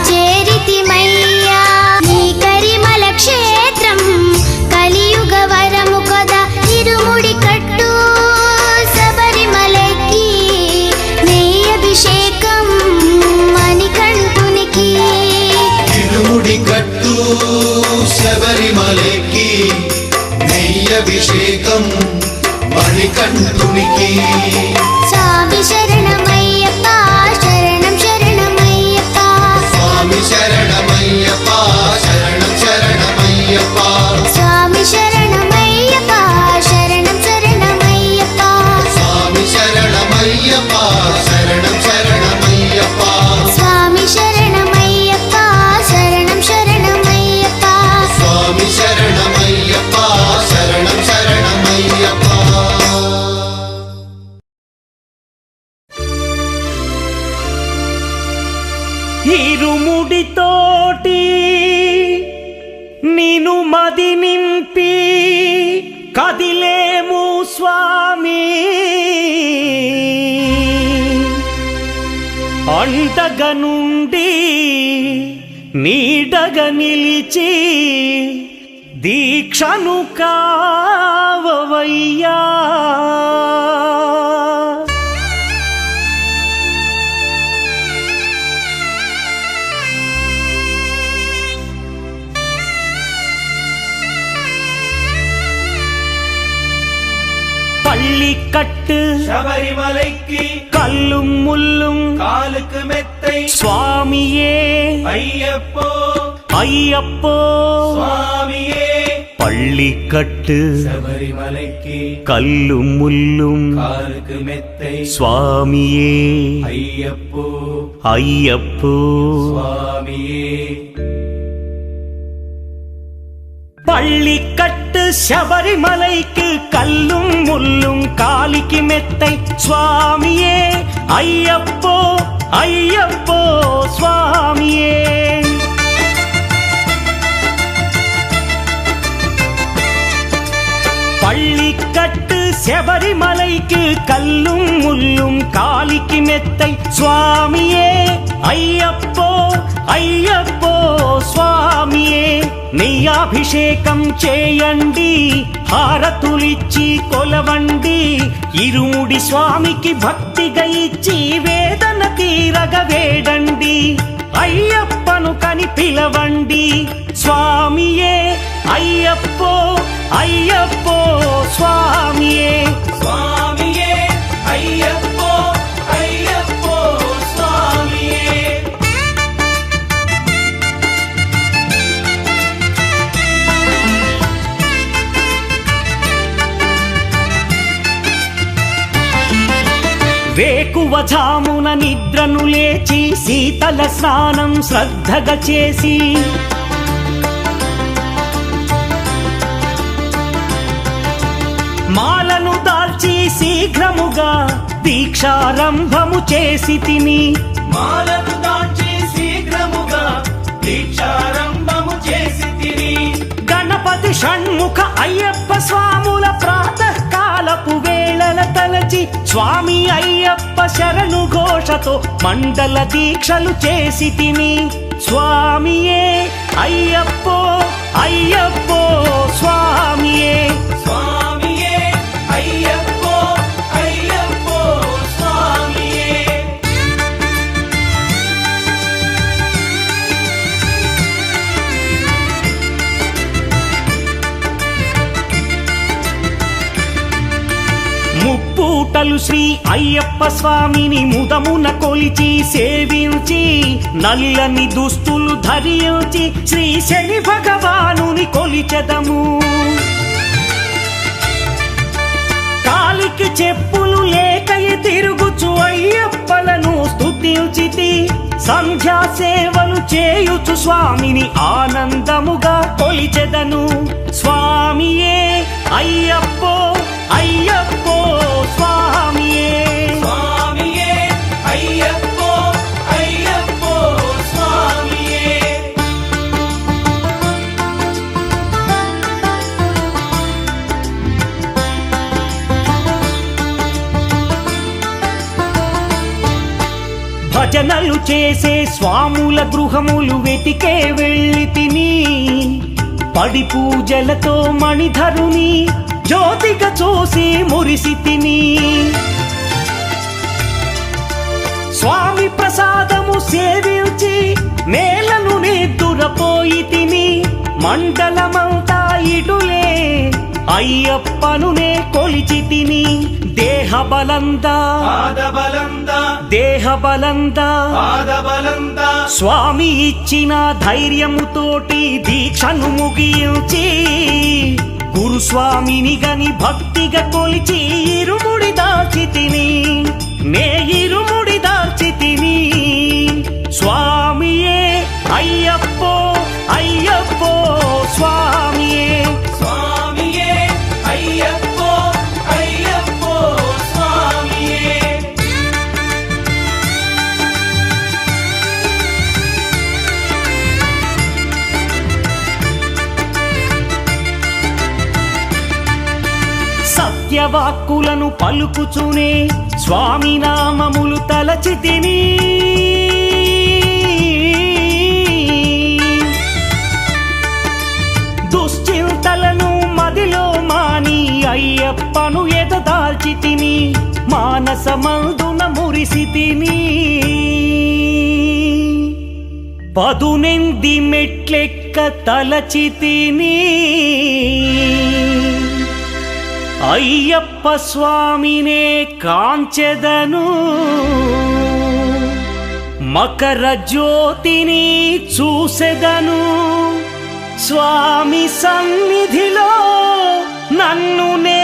చేరితిమయ్యా నీ కరిమల క్షేత్రం కలియుగ వరము కదా ఇరుముడి కట్టు శబరిమలకి నెయ్యభిషేకం మణికంఠునికి తిరుముడి కట్టు శబరిమలకి నెయ్యభిషేకం మణికంఠునికి స్వామి శరణమయ్యప్ప శరణం శరణమయ్యప్ప స్వామి శరణమయ్యప్ప శరణం శరణమయ్యప్ప స్వామి శరణమయ్యప్ప శరణం శరణమయ్యప్ప స్వామి శరణమయ్యప్ప శరణం శరణమయ్యప్ప స్వామి శరణమయ్యప్ప శరణం శరణమయ్యప్ప స్వామి శరణమయ్యప్ప శరణం శరణమయ్యప్ప ఇరుముడితోటి నిను మది నింపి కదిలేము స్వామి అండగా నుండి నీడగా నిలిచి దీక్షను కావవయ్యా பள்ளிக்கட்டு சபரிமலைக்கு கல்லும் முள்ளும் காலுக்கு மெத்தை சுவாமியே ஐயப்போ ஐயப்போ சுவாமியே பள்ளிக்கட்டு சபரிமலைக்கு கல்லும் முள்ளும் காலுக்கு மெத்தை சுவாமியே ஐயப்போ ஐயப்போ சுவாமியே பள்ளிக்கட்டு சபரிமலைக்கு கல்லும் முள்ளும் காலிக்கு மெத்தை சுவாமியே ஐயப்போ ஐயப்போ சுவாமியே பள்ளிக்கட்டு சபரிமலைக்கு கல்லும் முள்ளும் காலிக்கு மெத்தை சுவாமியே ஐயப்போ ஐயப்போ స్వామియే నెయ్యాభిషేకం చేయండి హారతులిచ్చి కొలవండి ఇరుముడి స్వామికి భక్తిగా ఇచ్చి వేదన తీరగ వేడండి అయ్యప్పను కని పిలవండి స్వామియే అయ్యప్పో అయ్యప్పో స్వామియే స్వామియే అయ్యప్పో అయ్యప్పో స్వామియే వేకువజామున నిద్రను లేచి శీతల స్నానం శ్రద్ధగా చేసి మాలను దాల్చి శీఘ్రముగా దీక్షారంభము చేసి తిని మాలను దాల్చి శీఘ్రముగా దీక్షారంభము చేసి తిని గణపతి షణ్ముఖ అయ్యప్ప స్వాముల ప్రాతకాలపు వేళల తలచి స్వామి అయ్యప్ప శరణు ఘోషతో మండల దీక్షలు చేసి తిని స్వామియే అయ్యప్పో అయ్యప్పో స్వామియే స్వామియే అయ్యప్పో అయ్యప్పో స్వామియే ముప్పూటలు శ్రీ అయ్యప్ప స్వామిని ముదమున కొలిచి సేవించి నల్లని దుస్తులు ధరించి శ్రీ శని భగవానుని కొలిచెదము కాలికి చెప్పులు లేకయి తిరుగుచు అయ్యప్పలను స్తుతించితి సంధ్యా సేవలు చేయుచు స్వామిని ఆనందముగా కొలిచెదను స్వామియే అయ్యప్పో అయ్యప్పో స్వామియే స్వామియే అయ్యప్పో అయ్యప్పో స్వామియే భజనలు చేసే స్వాముల గృహములు వెతికే వెళ్ళి తిని పడి పూజలతో మణిధరుని జ్యోతిగా చూసి మురిసి తిని స్వామి ప్రసాదము సేవించి నేలను నిద్దురపోయి తిని మండలమంతా ఇటులే అయ్యప్పనునే కొలిచి తిని దేహబలందా దేహబలందా స్వామి ఇచ్చిన ధైర్యముతోటి దీక్షను ముగించి గురుస్వామిని గని భక్తిగా కొలిచి ఇరుముడి దాల్చి తిని నే ఇరుముడి దాల్చి తిని స్వామియే అయ్యప్పో అయ్యప్పో స్వామియే స్వామియే అయ్యప్పో అయ్యప్పో స్వామియే సత్యవాక్కులను పలుకుచునే స్వామి నామములు తలచి తిని దుశ్చింతలను మదిలో మాని అయ్యప్పను ఎదదాల్చి తిని మానసమందున మురిసి తిని పదునెంది మెట్లెక్క తలచి తిని అయ్యప్ప స్వామినే కాంచెదను మకర జ్యోతిని చూసెదను స్వామి సన్నిధిలో నన్ను నే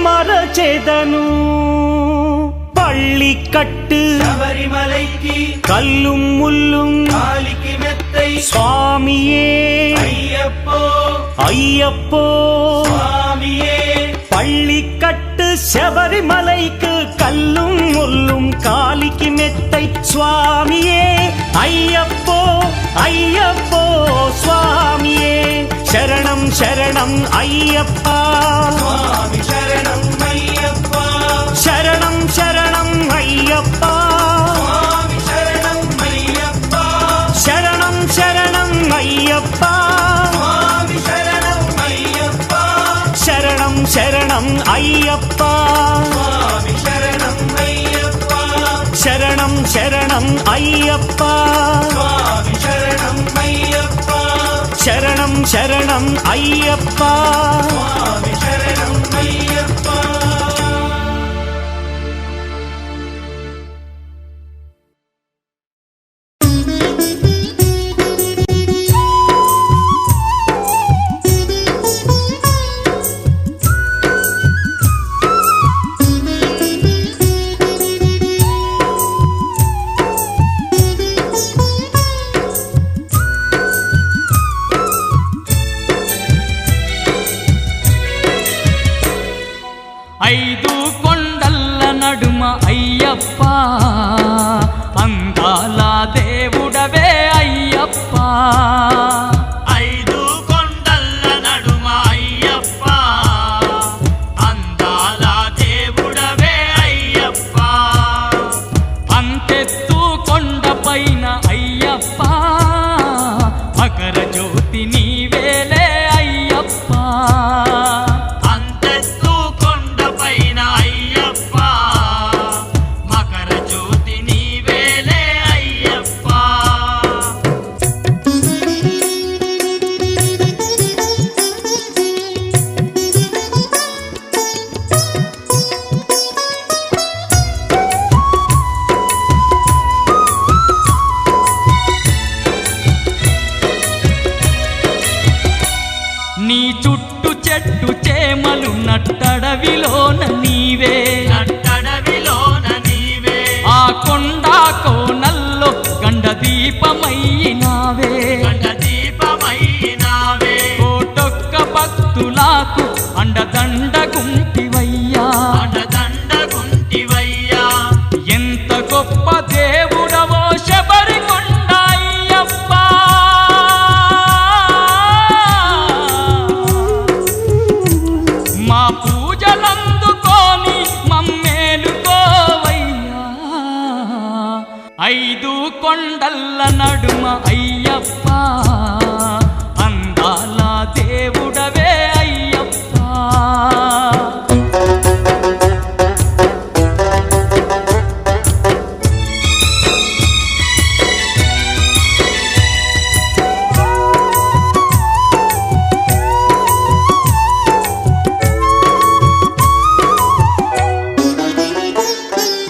మరచెదను పళ్ళి కట్టు శబరిమలైకి కల్లుం ముల్లుం కాలికి మెత్తై స్వామియే అయ్యప్పో అయ్యప్పో స్వామియే పళ్ళి కట్టు శబరిమలైకు కల్లుం ముల్లుం కాలికి మెత్తై స్వామియే అయ్యప్పో అయ్యప్పో స్వామియే శరణం శరణం అయ్యప్ప స్వామి శరణం అయ్యప్ప శరణం శరణం అయ్యప్ప స్వామి శరణం అయ్యప్ప శరణం శరణం అయ్యప్ప స్వామి శరణం అయ్యప్ప శరణం శరణం అయ్యప్ప స్వామి శరణం అయ్యప్ప శరణం శరణం అయ్యప్ప స్వామి శరణం అయ్యప్ప శరణం శరణం అయ్యప్ప స్వామి శరణం అయ్యప్ప ఐదు కొండల్ల నడుమ అయ్యప్ప అందాల దేవుడవే అయ్యప్ప ఐదు కొండల్ల నడుమ అయ్యప్ప అందాల దేవుడవే అయ్యప్ప అంతెత్తు కొండపైన అయ్యప్ప మకర జ్యోతి నీవేలే అయ్యప్ప అంతెత్తు కొండపైన అయ్యప్ప మకర జ్యోతి నీవేలే అయ్యప్ప నీ చుట్టు చెట్టు చేమలు నట్టడవిలోన నీవే నట్టడవిలోన నీవే ఆ కొండ కోనల్లో గండ దీపమయ్యినావే గండ దీపమైనావే కోటొక్క భక్తులకు అండదండ గుంటివయ్యా అండదండ గుంటివయ్యా ఎంత గొప్ప దేవుడవో శబరి కొండ అయ్యప్ప మా పూజలందుకోని మమ్మేలుకోవయ్యా ఐదు కొండల్ల నడుమ అయ్యప్ప అందాల దేవుడవే అయ్యప్ప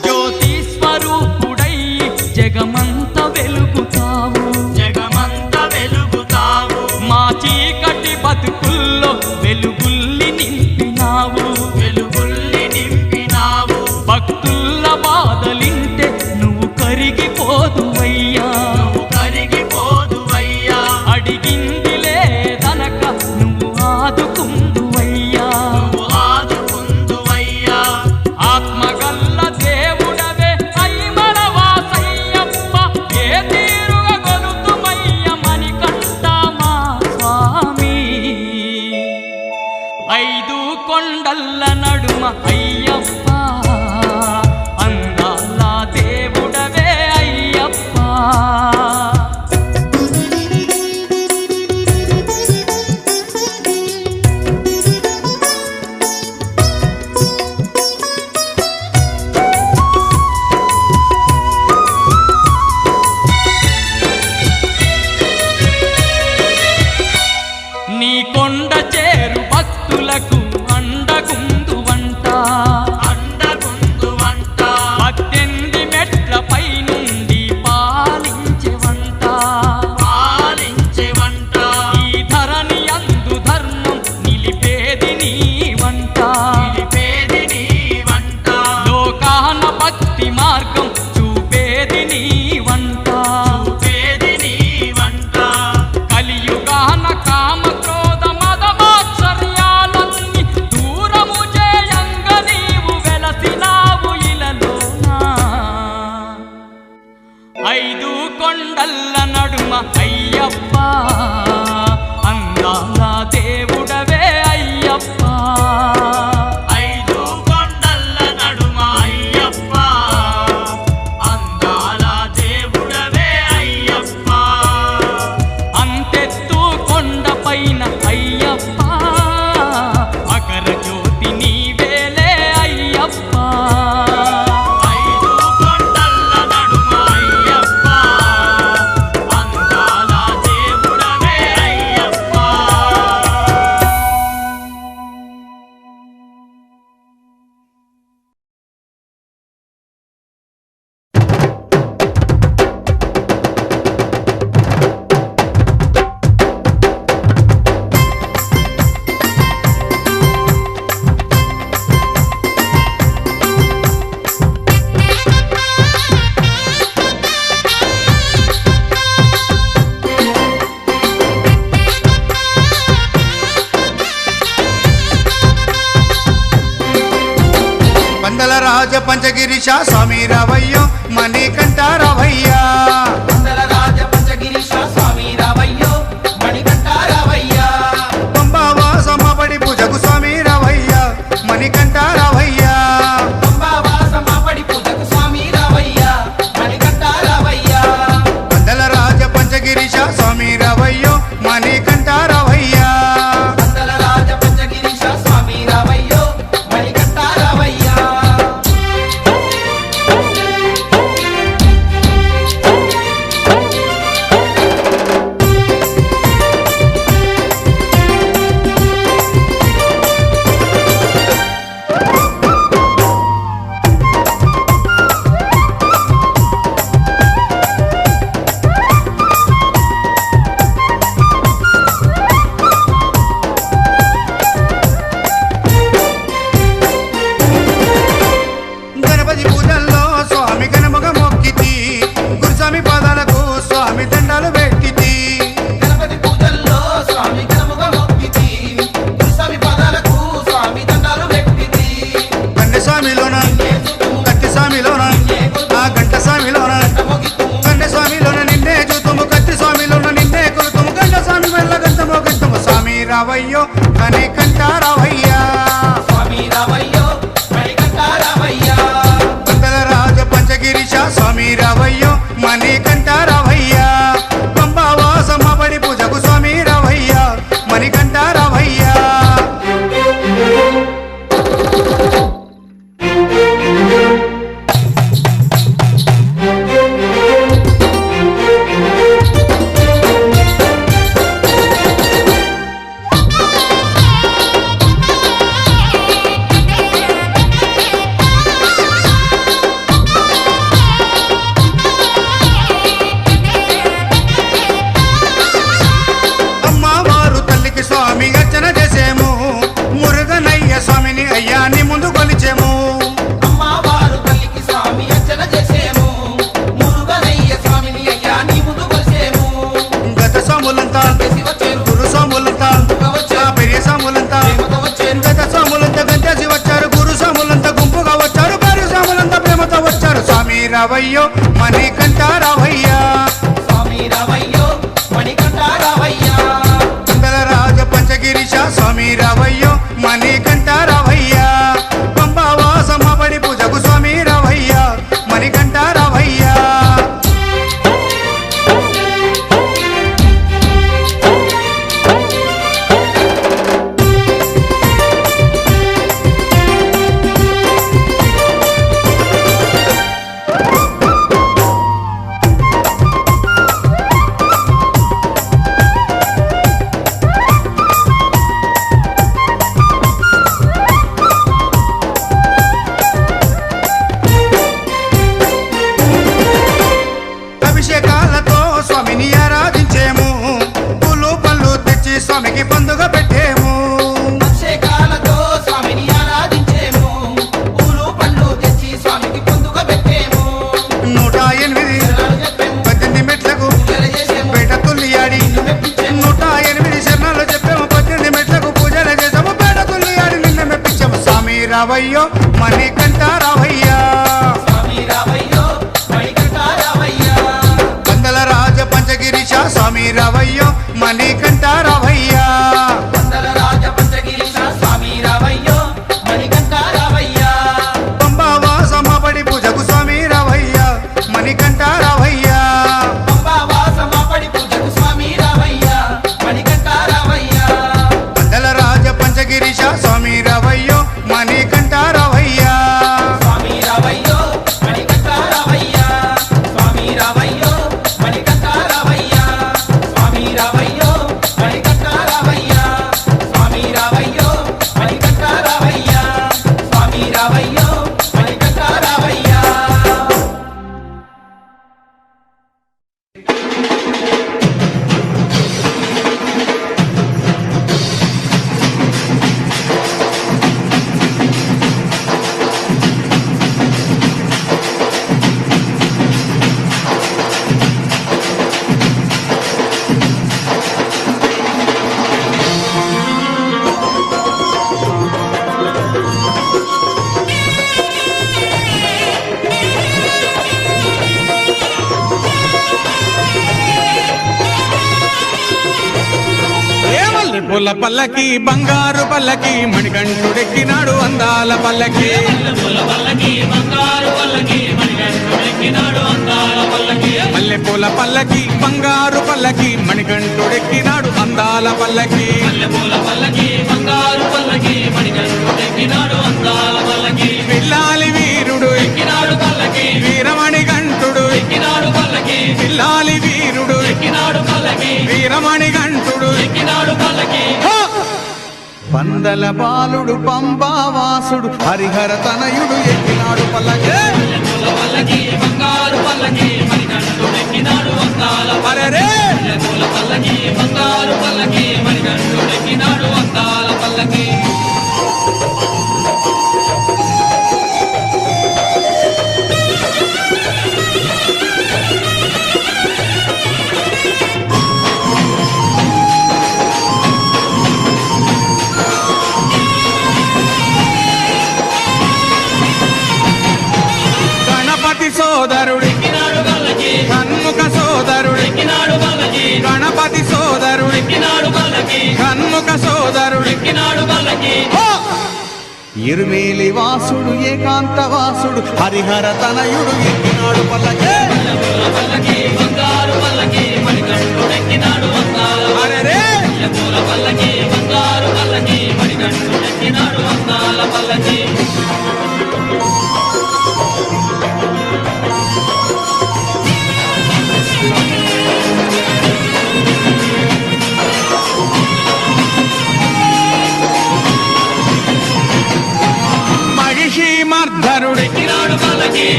జ్యోతి స్వరూపుడై జగమంత వెలుగుతావు జగమంత వెలుగుతావు మా చీకటి బతుకుల్లో వెలుగుల్ని నింపినావు వెలుగుల్ని నింపినావు భక్తుల బాధలింటే నువ్వు కరిగిపోదువయ్యా నువ్వు కరిగిపోదువయ్యా అడిగింది లేదనక నువ్వు ఆదుకుందువయ్యా నువ్వు ఆదుకుందువయ్యా ఆత్మగల్ల దేవుడవే అయ్యమల వాసయ్యప్ప ఏ తీరుగా గొలుతుమయ్య మణికంఠ మా స్వామి ఐదు కొండల్ల నడుమ అయ్యప్ప అందాల దేవుడవే అయ్యప్ప నీ కొండ చేరు భక్తులకు రాజ పంచగిరీశ స్వామి రావయ్యో మణికంఠ రావయ్యా వందల రాజ పంచగిరీశ స్వామి రావయ్యో మణికంఠ రావయ్యా పంబావాసమ్మ పడి పూజకు స్వామి రావయ్యా మణికంఠ రావయ్యా పంబావాసమ్మ పడి పూజకు స్వామి రావయ్యా మణికంఠ రావయ్యా వందల రాజ పంచగిరీశ స్వామి రావయ్యో మణికంఠ రావయ్యా వందల రాజ పంచగిరీశ స్వామి రావయ్యో మణికంఠ రావయ్యా గణపతి పూజల్లో స్వామి గణముగ మొక్కితి గురుస్వామి పాదాలకు స్వామి దండాలు పెట్టితి గణపతి పూజల్లో స్వామి గణముగా మొక్కితి గురుస్వామి పాదాలకు స్వామి దండాలు పెట్టితి కన్నె స్వామిలోన కత్తి స్వామిలోన ఆ గంట స్వామిలోన కన్నె స్వామిలోన నిన్నే చూతుము కత్తి స్వామిలోన నిన్నే కొలుతుము గంట స్వామి మెల్ల గంటమో గంటము స్వామి రావయ్యో కనికంఠ రావయ్యా స్వామి రావయ్యో మణికంఠ రావయ్యా వందల రాజ పంచగిరీశ స్వామి రావయ్యో మణికంఠ రావయ్యా పంబావాసమ్మ పడి పూజకు స్వామి రావయ్యా మణికంఠ రావయ్యా అమ్మవారు తల్లికి స్వామి అర్చన చేసేము మురుగనయ్య స్వామిని అయ్యాన్ని ముందు కొలిచేము అమ్మవారు తల్లికి స్వామి అర్చన చేసేము మురుగనయ్య స్వామిని అయ్యా నీ ముందు కొలిసేము గత స్వాములంతా గురు స్వాములంతా ఆ పెరియ స్వాములంతా గత స్వాములంతా గంతేసి వచ్చారు గురు స్వాములంతా గుంపుగా వచ్చారు పెరియ స్వాములంతా ప్రేమతో వచ్చారు స్వామి రావయ్యో మణికంఠ రావయ్యా స్వామి రావయ్యో మణికంఠ రావయ్యా వందల రాజ పంచగిరీశ స్వామి రావయ్యో మణికంఠ రావయ్యా పంబావాసమ్మ పడి పూజకు స్వామి రావయ్యా మణికంఠ రావయ్యా అభిషేకాలతో స్వామిని ఆరాధించేము పూలు పళ్ళు తెచ్చి స్వామికి పండుగ పెట్టేము అభిషేకాలతో స్వామిని ఆరాధించేము పూలు పండ్లు తెచ్చి స్వామికి పండుగ పెట్టేము 108 18 మెట్లకు పూజలు చేసేము పేట తుల్లియాడి 108 శరణాలు చెప్పాము 18 మెట్లకు పూజలు చేసాము పేట తుల్లియాడి నిన్న మెప్పించాము స్వామి రావయ్యో మణికంఠ రావయ్యా స్వామి రావయ్యో మణికంఠ రావయ్యా వందల రాజ పంచగిరీశ స్వామి రావయ్యో మణికంఠ రావయ్యా మల్లెపూల పల్లకి బంగారు పల్లకి మణికంఠుడెక్కినాడు అందాల పల్లకి మల్లెపూల పల్లకి బంగారు పల్లకి మణికంఠుడెక్కినాడు అందాల పల్లకి పిల్లాలి వీరుడు ఎక్కినాడు పల్లకి వీరమణి గంటుడు ఎక్కినాడు పల్లకి పిల్లాలి వీరుడు ఎక్కినాడు పల్లకి వీరమణి గంటుడు ఎక్కినాడు పల్లకి పందల బాలుడు పంబావాసుడు హరిహర తనయుడు ఎక్కినాడు పల్లకి బంగారు పల్లకి మణికంఠుడెక్కినాడు అందాల పల్లకి బంగారు పల్లకి మణికంఠుడెక్కినాడు అందాల పల్లకి సోదరుడు కన్ముఖ సోదరుడు గణపతి సోదరుడు కన్ముఖ సోదరుడు ఇరుమేలి వాసుడు ఏకాంత వాసుడు హరిహర తనయుడు ఎక్కినాడు పల్లకి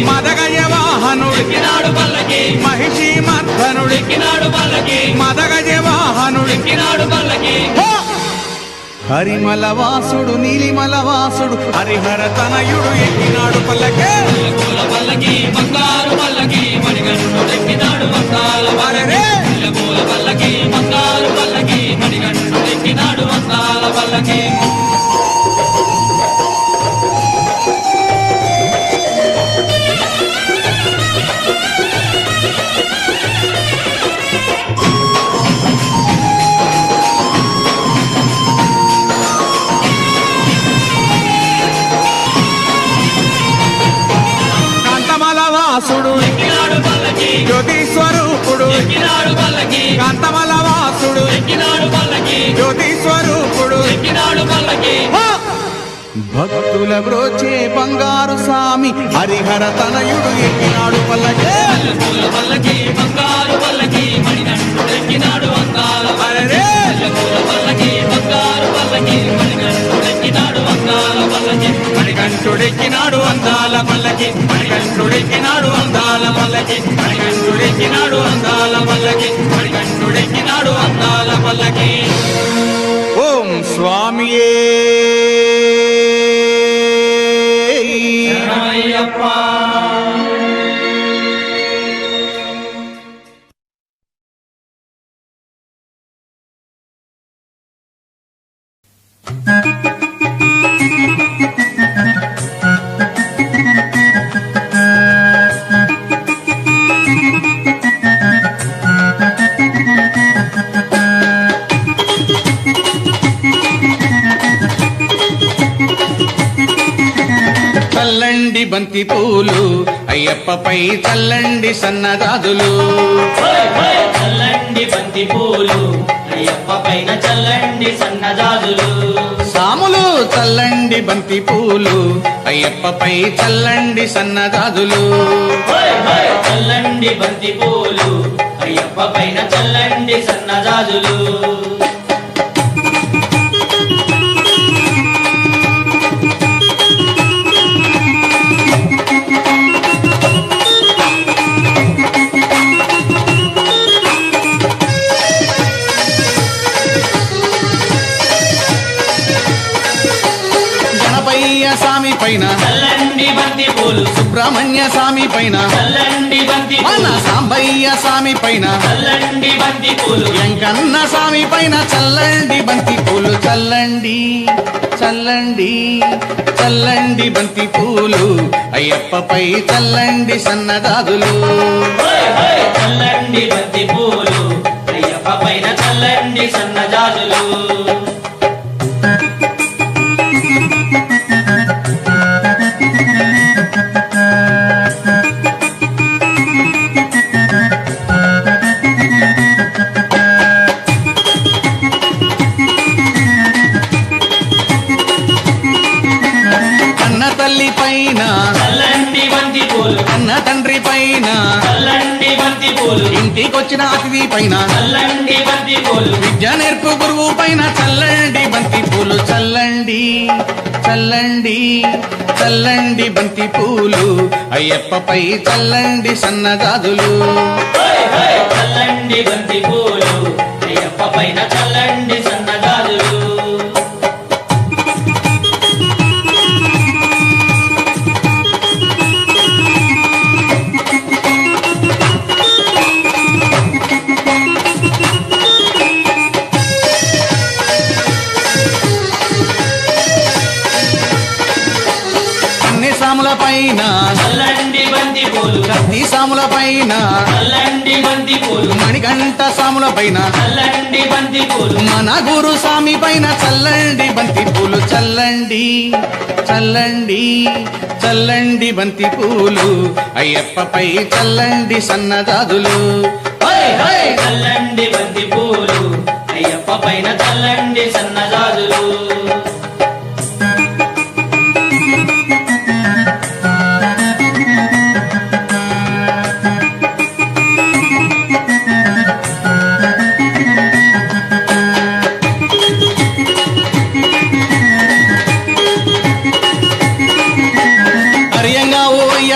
మదగజ వాహనుడు మహిషి మర్ధనుడు మదగజ వాహనుడు హరిమల వాసుడు నీలిమల వాసుడు హరిహర తనయుడు ఎక్కినాడు పల్లకి బంగారు పల్లకి మణికంఠుడెక్కినాడు అందాల పల్లకి బంగారు పల్లకి మణికంఠుడెక్కినాడు అందాల పల్లకి జ్యోతి స్వరూపుడు కాంతమల వాసుడు జ్యోతి స్వరూపుడు భక్తుల బ్రోచే బంగారు స్వామి హరిహర తనయుడు ఎక్కినాడు పల్లకి బంగారు పల్లకి మణికంఠుడెక్కినాడు అందాల పల్లకి బంగారు పల్లకి మణికంఠుడెక్కినాడు అందాల పల్లకి మణికంఠుడెక్కినాడు అందాల పల్లకి మణికంఠుడెక్కినాడు అందాల పల్లకి మణికంఠుడెక్కినాడు అందాల పల్లకి మణికంఠుడెక్కినాడు అందాల పల్లకి ఓం స్వామియే చల్లండి బంతి పూలు అయ్యప్పపై చల్లండి సన్నదాదులు చల్లండి బంతి పూలు అయ్యప్ప పైన చల్లండి సన్నజాజులు సాములు చల్లండి బంతి పూలు అయ్యప్పపై చల్లండి సన్నదాదులు చల్లండి బంతి పూలు అయ్యప్ప పైన చల్లండి సన్నజాజులు స్వామి పైన చల్లండి బంతి పూలు సుబ్రహ్మణ్య స్వామి పైన చల్లండి బంతి మన సాంబయ్య స్వామి పైన చల్లండి బంతి పూలు వెంకన్న స్వామి పైన చల్లండి బంతి పూలు చల్లండి చల్లండి చల్లండి బంతి పూలు అయ్యప్పపై చల్లండి సన్నదాదులు చల్లండి బంతి పూలు అయ్యప్ప పైన చల్లండి సన్నజాజులు పూలు ఇంటికొచ్చిన అతిథి పైన చల్లండి బంతి పూలు విద్య నేర్పు గురువు పైన చల్లండి బంతి పూలు చల్లండి చల్లండి చల్లండి బంతి పూలు అయ్యప్పపై చల్లండి సన్నజాజులు చల్లండి బంతి పూలు అయ్యప్ప పైన చల్లండి సన్నజాజులు సాముల పైన చల్లండి బంతి పూలు కత్తి సాముల పైన చల్లండి బంతి పూలు మణికంఠ సాముల పైన చల్లండి బంతి పూలు మన గురు స్వామి పైన చల్లండి బంతి పూలు చల్లండి చల్లండి చల్లండి బంతి పూలు అయ్యప్పపై చల్లండి సన్నజాజులు చల్లండి బంతి పూలు అయ్యప్ప పైన చల్లండి సన్నజాజులు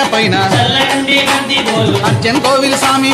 పైన చల్లండి బంతి పూలు అర్జన్ కోవిల్ స్వామి